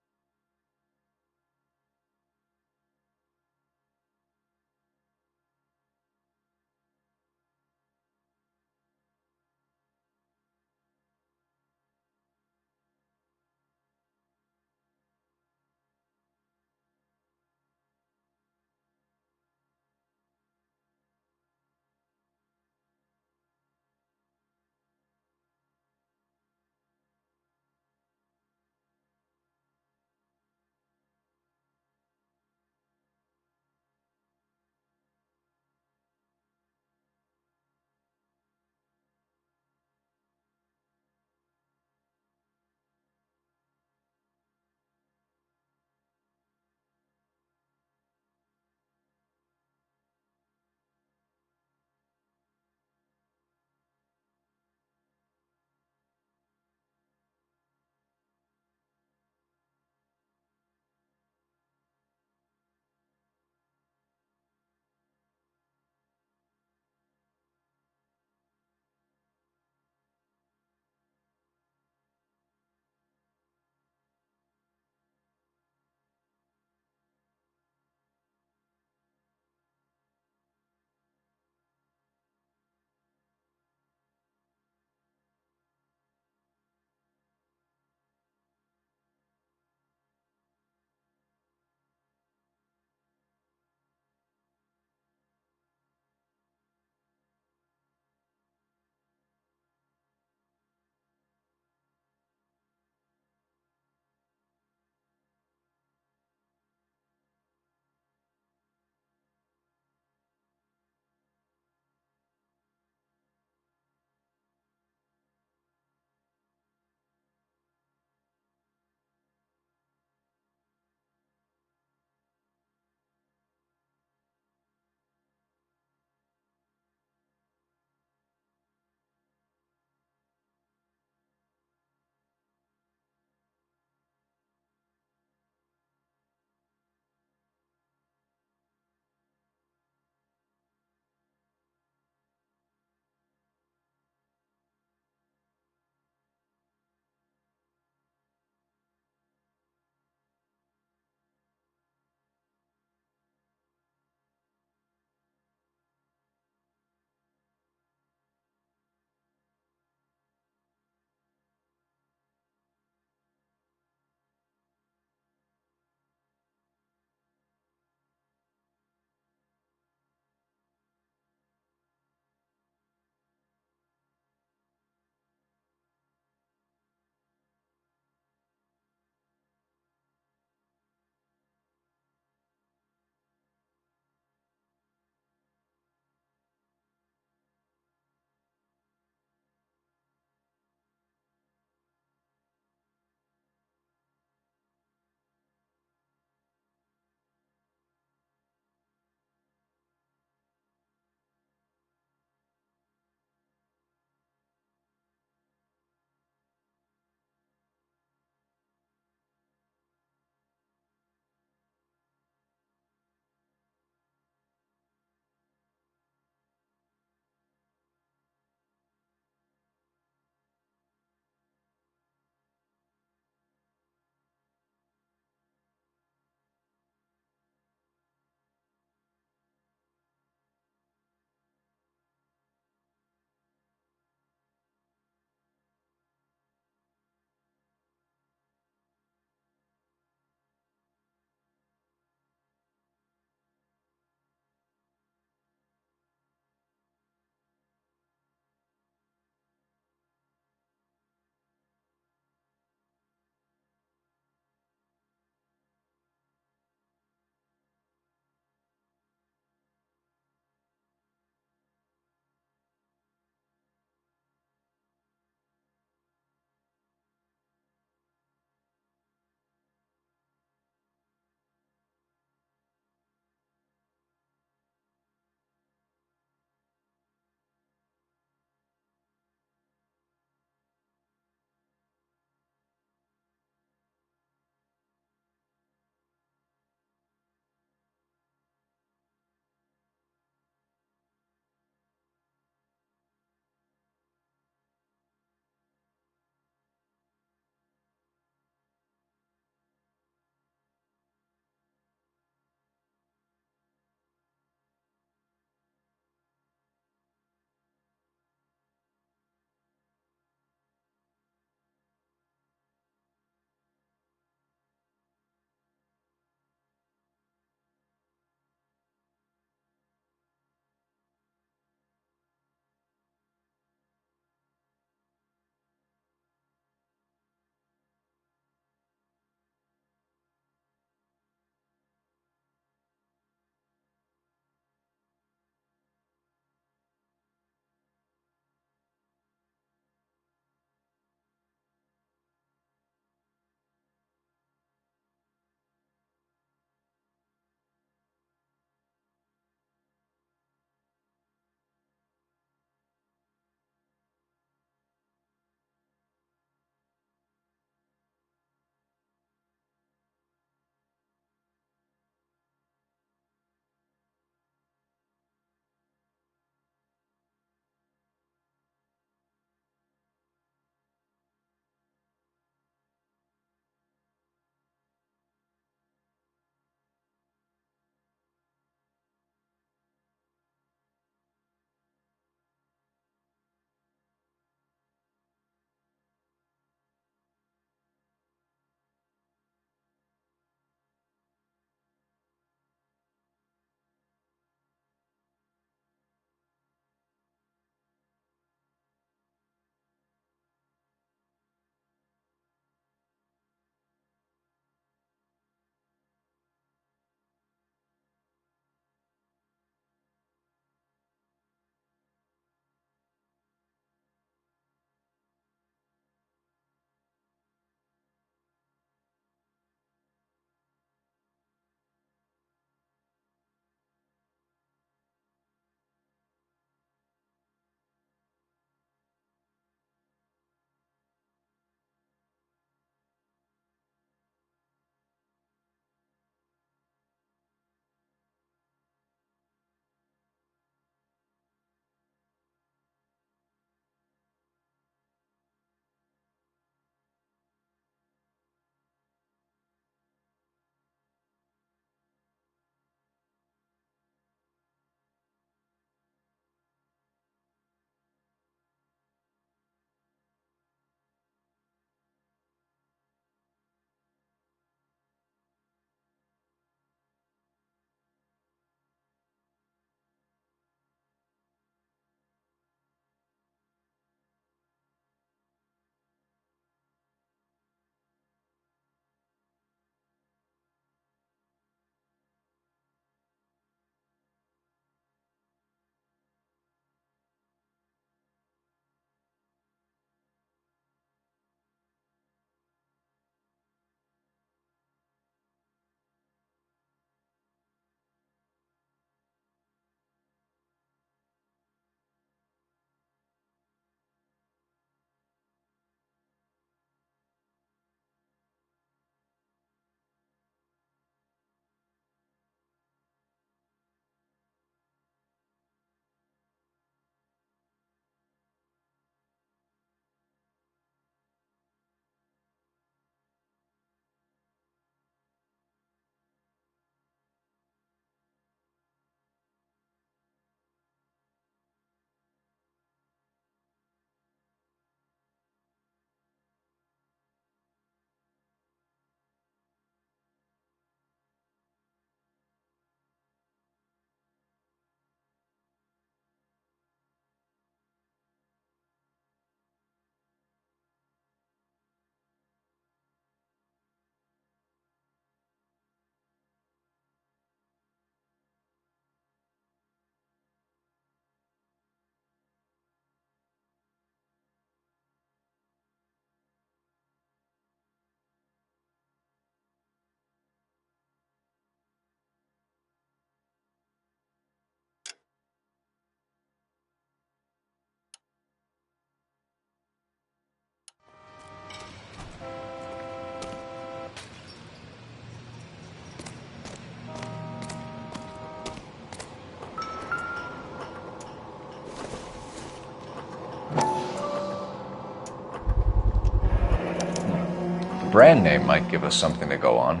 brand name might give us something to go on.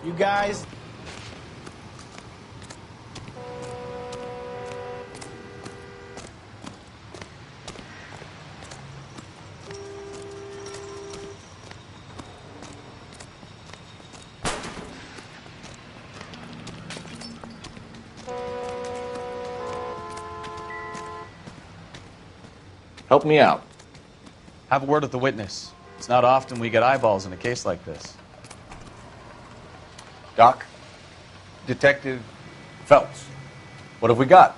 You guys. Help me out. Have a word with the witness. It's not often we get eyeballs in a case like this. Doc? Detective Phelps. What have we got?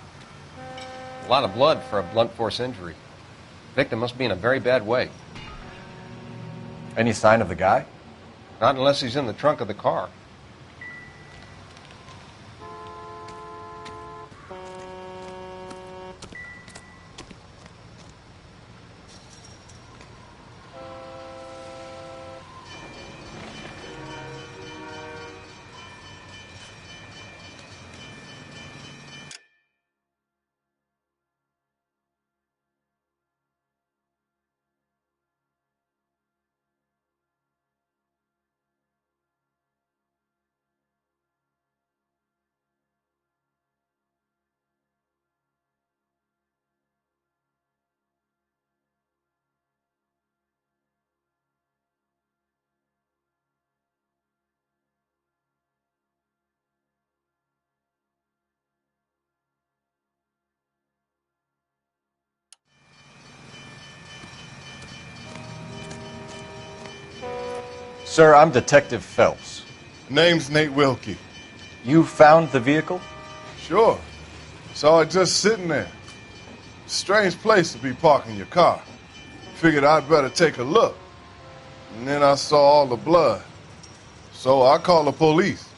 a lot of blood for a blunt force injury. Victim must be in a very bad way. Any sign of the guy? Not unless he's in the trunk of the car. Sir, I'm Detective Phelps. Name's Nate Wilkie. You found the vehicle? Sure. Saw it just sitting there. Strange place to be parking your car. Figured I'd better take a look. And then I saw all the blood. So I called the police.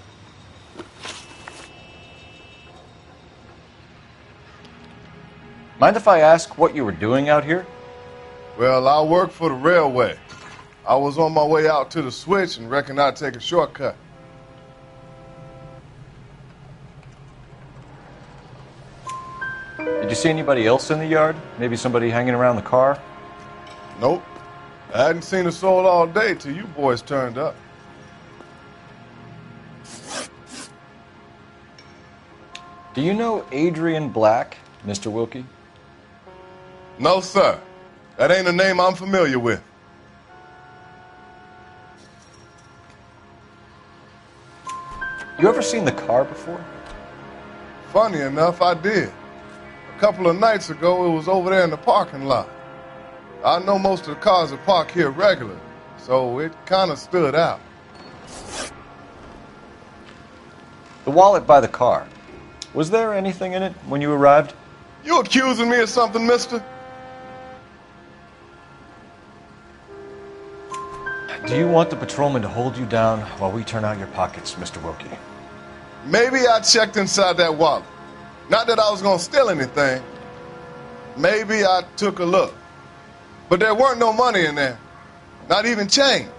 Mind if I ask what you were doing out here? Well, I work for the railway. I was on my way out to the switch and reckoned I'd take a shortcut. Did you see anybody else in the yard? Maybe somebody hanging around the car? Nope. I hadn't seen a soul all day till you boys turned up. Do you know Adrian Black, Mr. Wilkie? No, sir. That ain't a name I'm familiar with. You ever seen the car before? Funny enough, I did. A couple of nights ago, it was over there in the parking lot. I know most of the cars are parked here regularly, so it kind of stood out. The wallet by the car. Was there anything in it when you arrived? You accusing me of something, mister? Do you want the patrolman to hold you down while we turn out your pockets, Mr. Wilkie? Maybe I checked inside that wallet. Not that I was going to steal anything. Maybe I took a look. But there weren't no money in there. Not even change.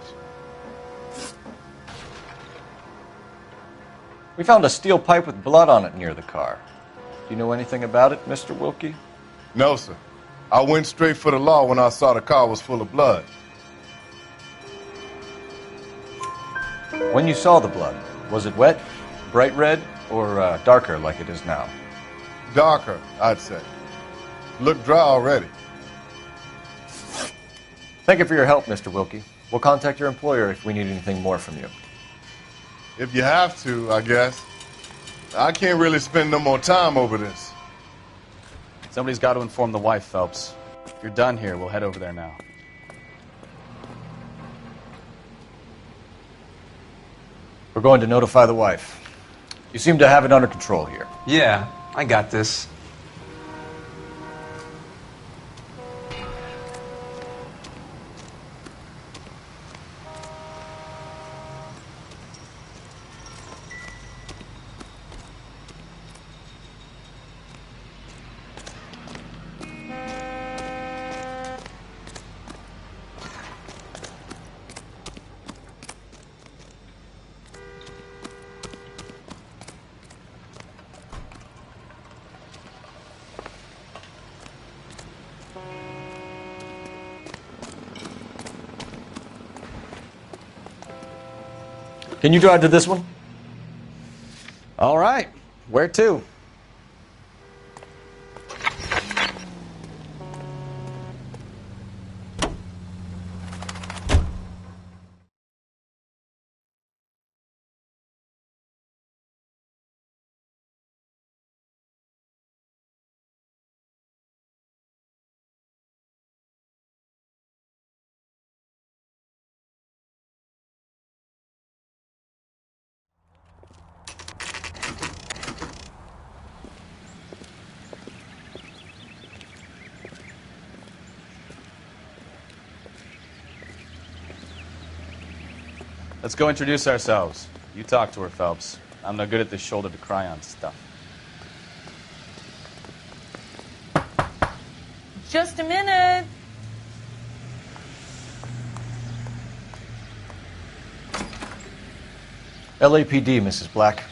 We found a steel pipe with blood on it near the car. Do you know anything about it, Mr. Wilkie? No, sir. I went straight for the law when I saw the car was full of blood. When you saw the blood, was it wet, bright red, or darker like it is now? Darker, I'd say. Looked dry already. Thank you for your help, Mr. Wilkie. We'll contact your employer if we need anything more from you. If you have to, I guess. I can't really spend no more time over this. Somebody's got to inform the wife, Phelps. If you're done here, we'll head over there now. We're going to notify the wife. You seem to have it under control here. Yeah, I got this. Can you drive to this one? All right. Where to? Let's go introduce ourselves. You talk to her, Phelps. I'm no good at this shoulder to cry on stuff. Just a minute. LAPD, Mrs. Black.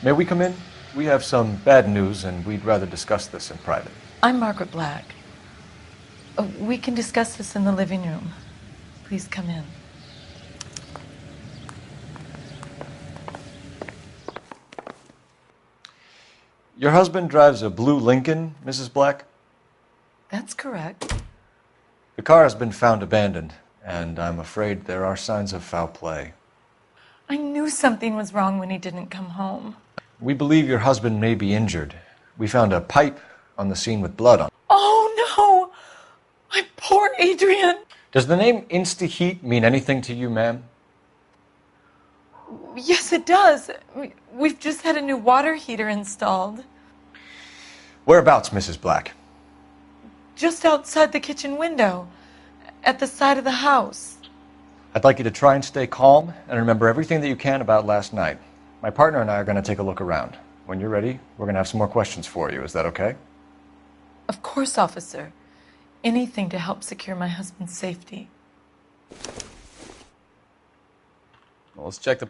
May we come in? We have some bad news, and we'd rather discuss this in private. I'm Margaret Black. We can discuss this in the living room. Please come in. Your husband drives a blue Lincoln, Mrs. Black? That's correct. The car has been found abandoned, and I'm afraid there are signs of foul play. I knew something was wrong when he didn't come home. We believe your husband may be injured. We found a pipe on the scene with blood on it. Oh, no! My poor Adrian! Does the name Insta-Heat mean anything to you, ma'am? Yes, it does. We've just had a new water heater installed. Whereabouts, Mrs. Black? Just outside the kitchen window, at the side of the house. I'd like you to try and stay calm and remember everything that you can about last night. My partner and I are going to take a look around. When you're ready, we're going to have some more questions for you. Is that okay? Of course, officer. Anything to help secure my husband's safety. Well, let's check the...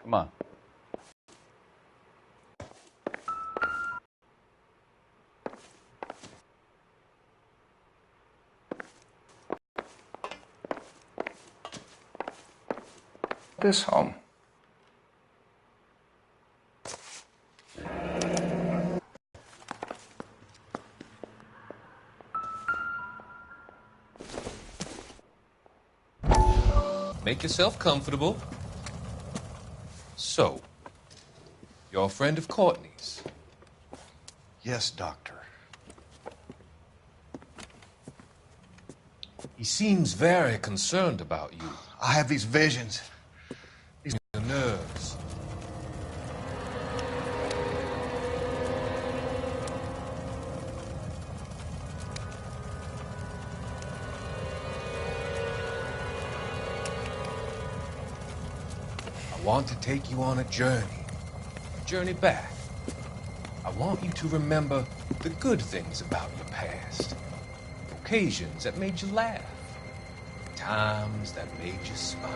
Come on. This home. Make yourself comfortable. So, you're a friend of Courtney's? Yes, Doctor. He seems very concerned about you. I have these visions. The nerves. I want to take you on a journey back. I want you to remember the good things about your past, occasions that made you laugh, times that made you smile.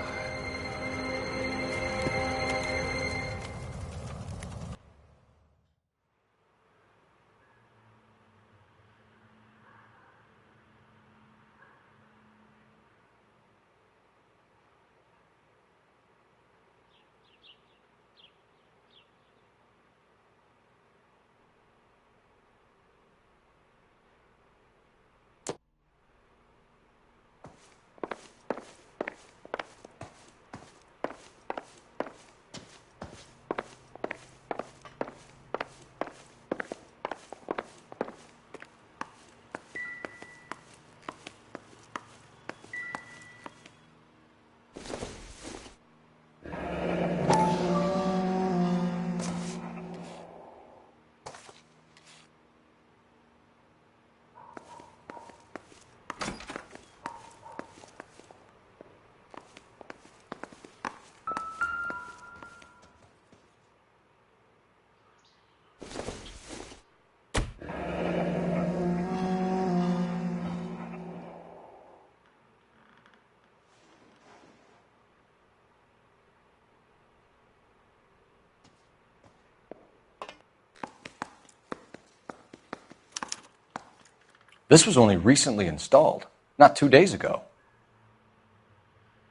This was only recently installed, not 2 days ago.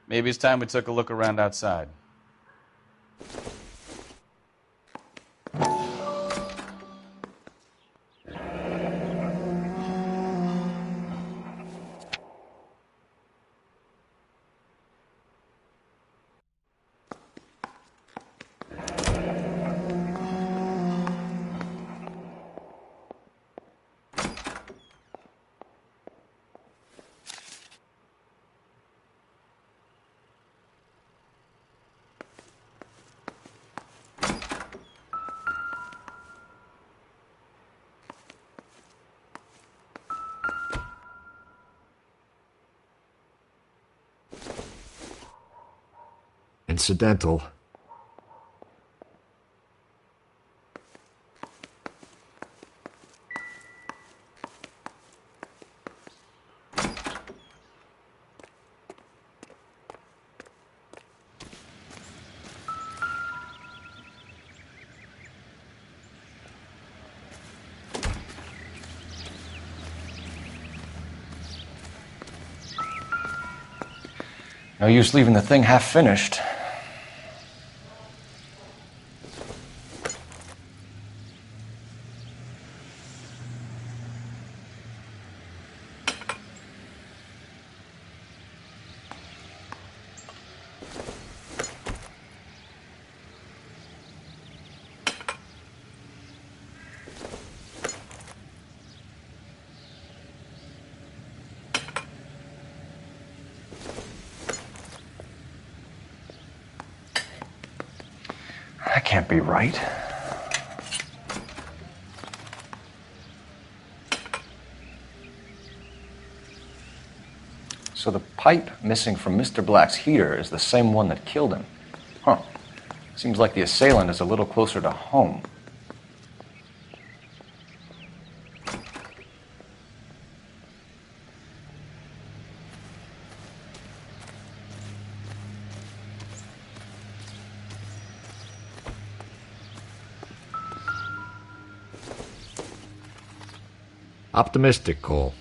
Maybe it's time we took a look around outside. Incidental. No use leaving the thing half finished. That can't be right. So the pipe missing from Mr. Black's heater is the same one that killed him. Huh. Seems like the assailant is a little closer to home. Optimistic, Cole.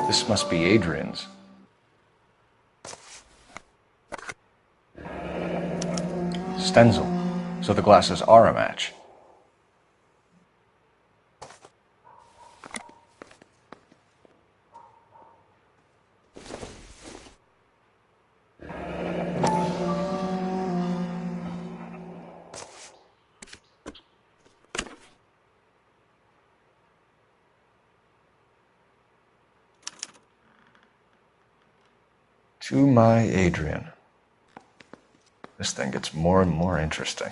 This must be Adrian's. Stenzel. So the glasses are a match. To my Adrian. This thing gets more and more interesting.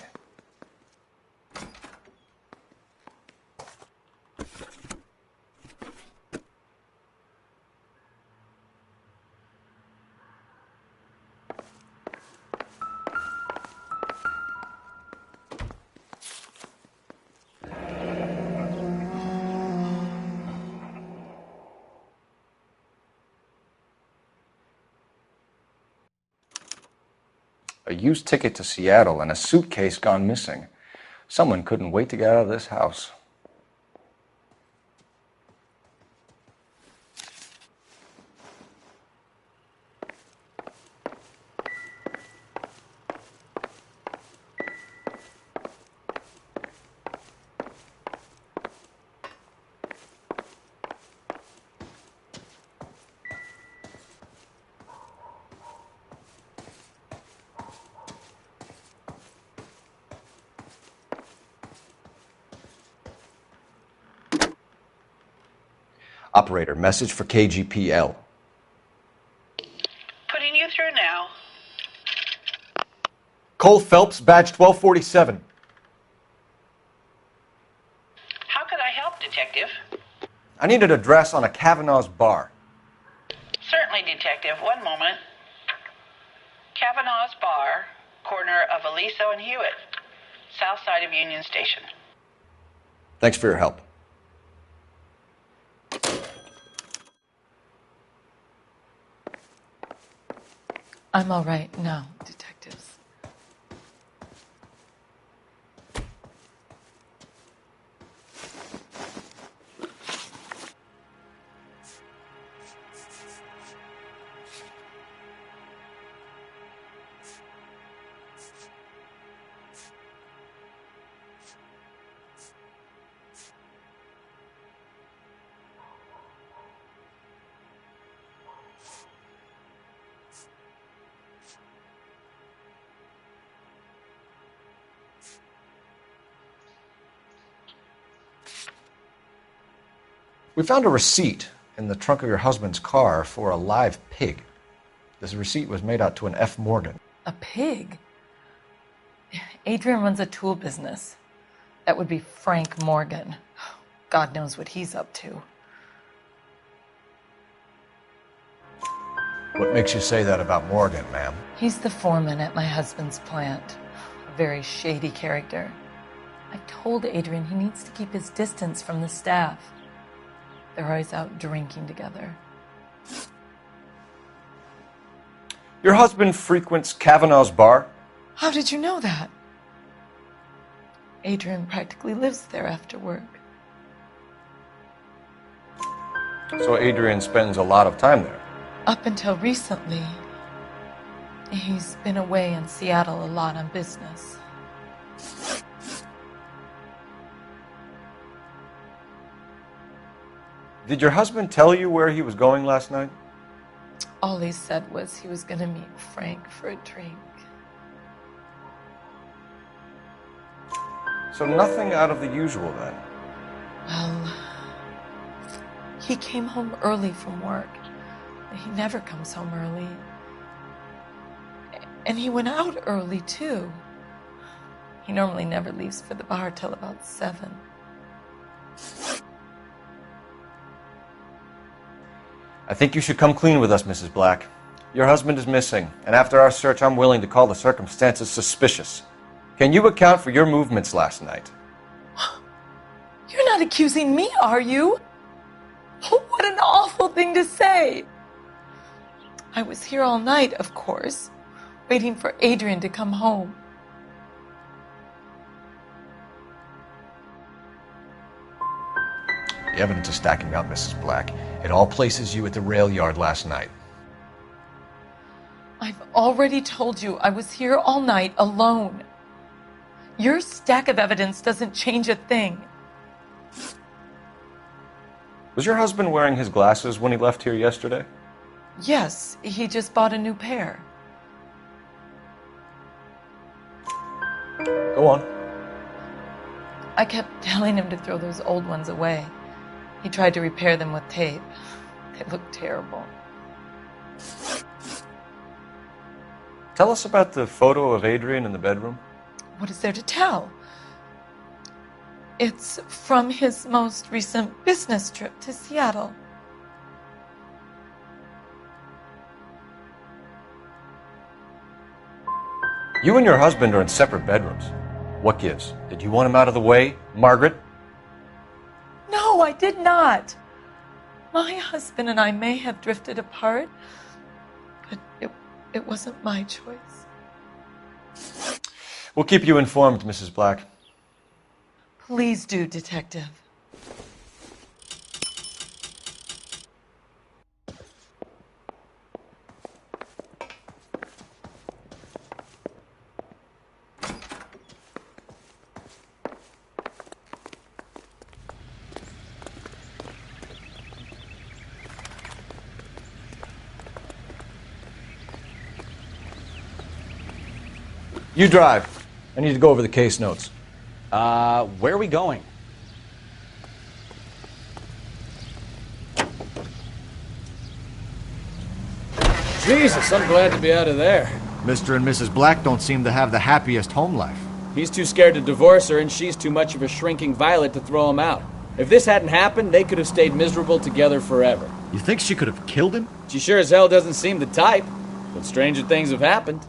A used ticket to Seattle and a suitcase gone missing. Someone couldn't wait to get out of this house. Operator, message for KGPL. Putting you through now. Cole Phelps, badge 1247. How could I help, Detective? I need an address on a Kavanaugh's bar. Certainly, Detective. One moment. Kavanaugh's Bar, corner of Aliso and Hewitt, south side of Union Station. Thanks for your help. I'm all right now, detectives. We found a receipt in the trunk of your husband's car for a live pig. This receipt was made out to an F. Morgan. A pig? Adrian runs a tool business. That would be Frank Morgan. God knows what he's up to. What makes you say that about Morgan, ma'am? He's the foreman at my husband's plant. A very shady character. I told Adrian he needs to keep his distance from the staff. They're always out drinking together. Your husband frequents Kavanaugh's bar? How did you know that? Adrian practically lives there after work. So Adrian spends a lot of time there? Up until recently, He's been away in Seattle a lot on business. Did your husband tell you where he was going last night? All he said was he was going to meet Frank for a drink. So nothing out of the usual then? Well, he came home early from work. He never comes home early. And he went out early, too. He normally never leaves for the bar till about 7. I think you should come clean with us, Mrs. Black. Your husband is missing, and after our search, I'm willing to call the circumstances suspicious. Can you account for your movements last night? You're not accusing me, are you? Oh, what an awful thing to say. I was here all night, of course, waiting for Adrian to come home. The evidence is stacking up, Mrs. Black. It all places you at the rail yard last night. I've already told you I was here all night alone. Your stack of evidence doesn't change a thing. Was your husband wearing his glasses when he left here yesterday? Yes, he just bought a new pair. Go on. I kept telling him to throw those old ones away. He tried to repair them with tape. They look terrible. Tell us about the photo of Adrian in the bedroom. What is there to tell? It's from his most recent business trip to Seattle. You and your husband are in separate bedrooms. What gives? Did you want him out of the way, Margaret? No, I did not. My husband and I may have drifted apart, but it wasn't my choice. We'll keep you informed, Mrs. Black. Please do, Detective. You drive. I need to go over the case notes. Where are we going? Jesus, I'm glad to be out of there. Mr. and Mrs. Black don't seem to have the happiest home life. He's too scared to divorce her, and she's too much of a shrinking violet to throw him out. If this hadn't happened, they could have stayed miserable together forever. You think she could have killed him? She sure as hell doesn't seem the type, but stranger things have happened.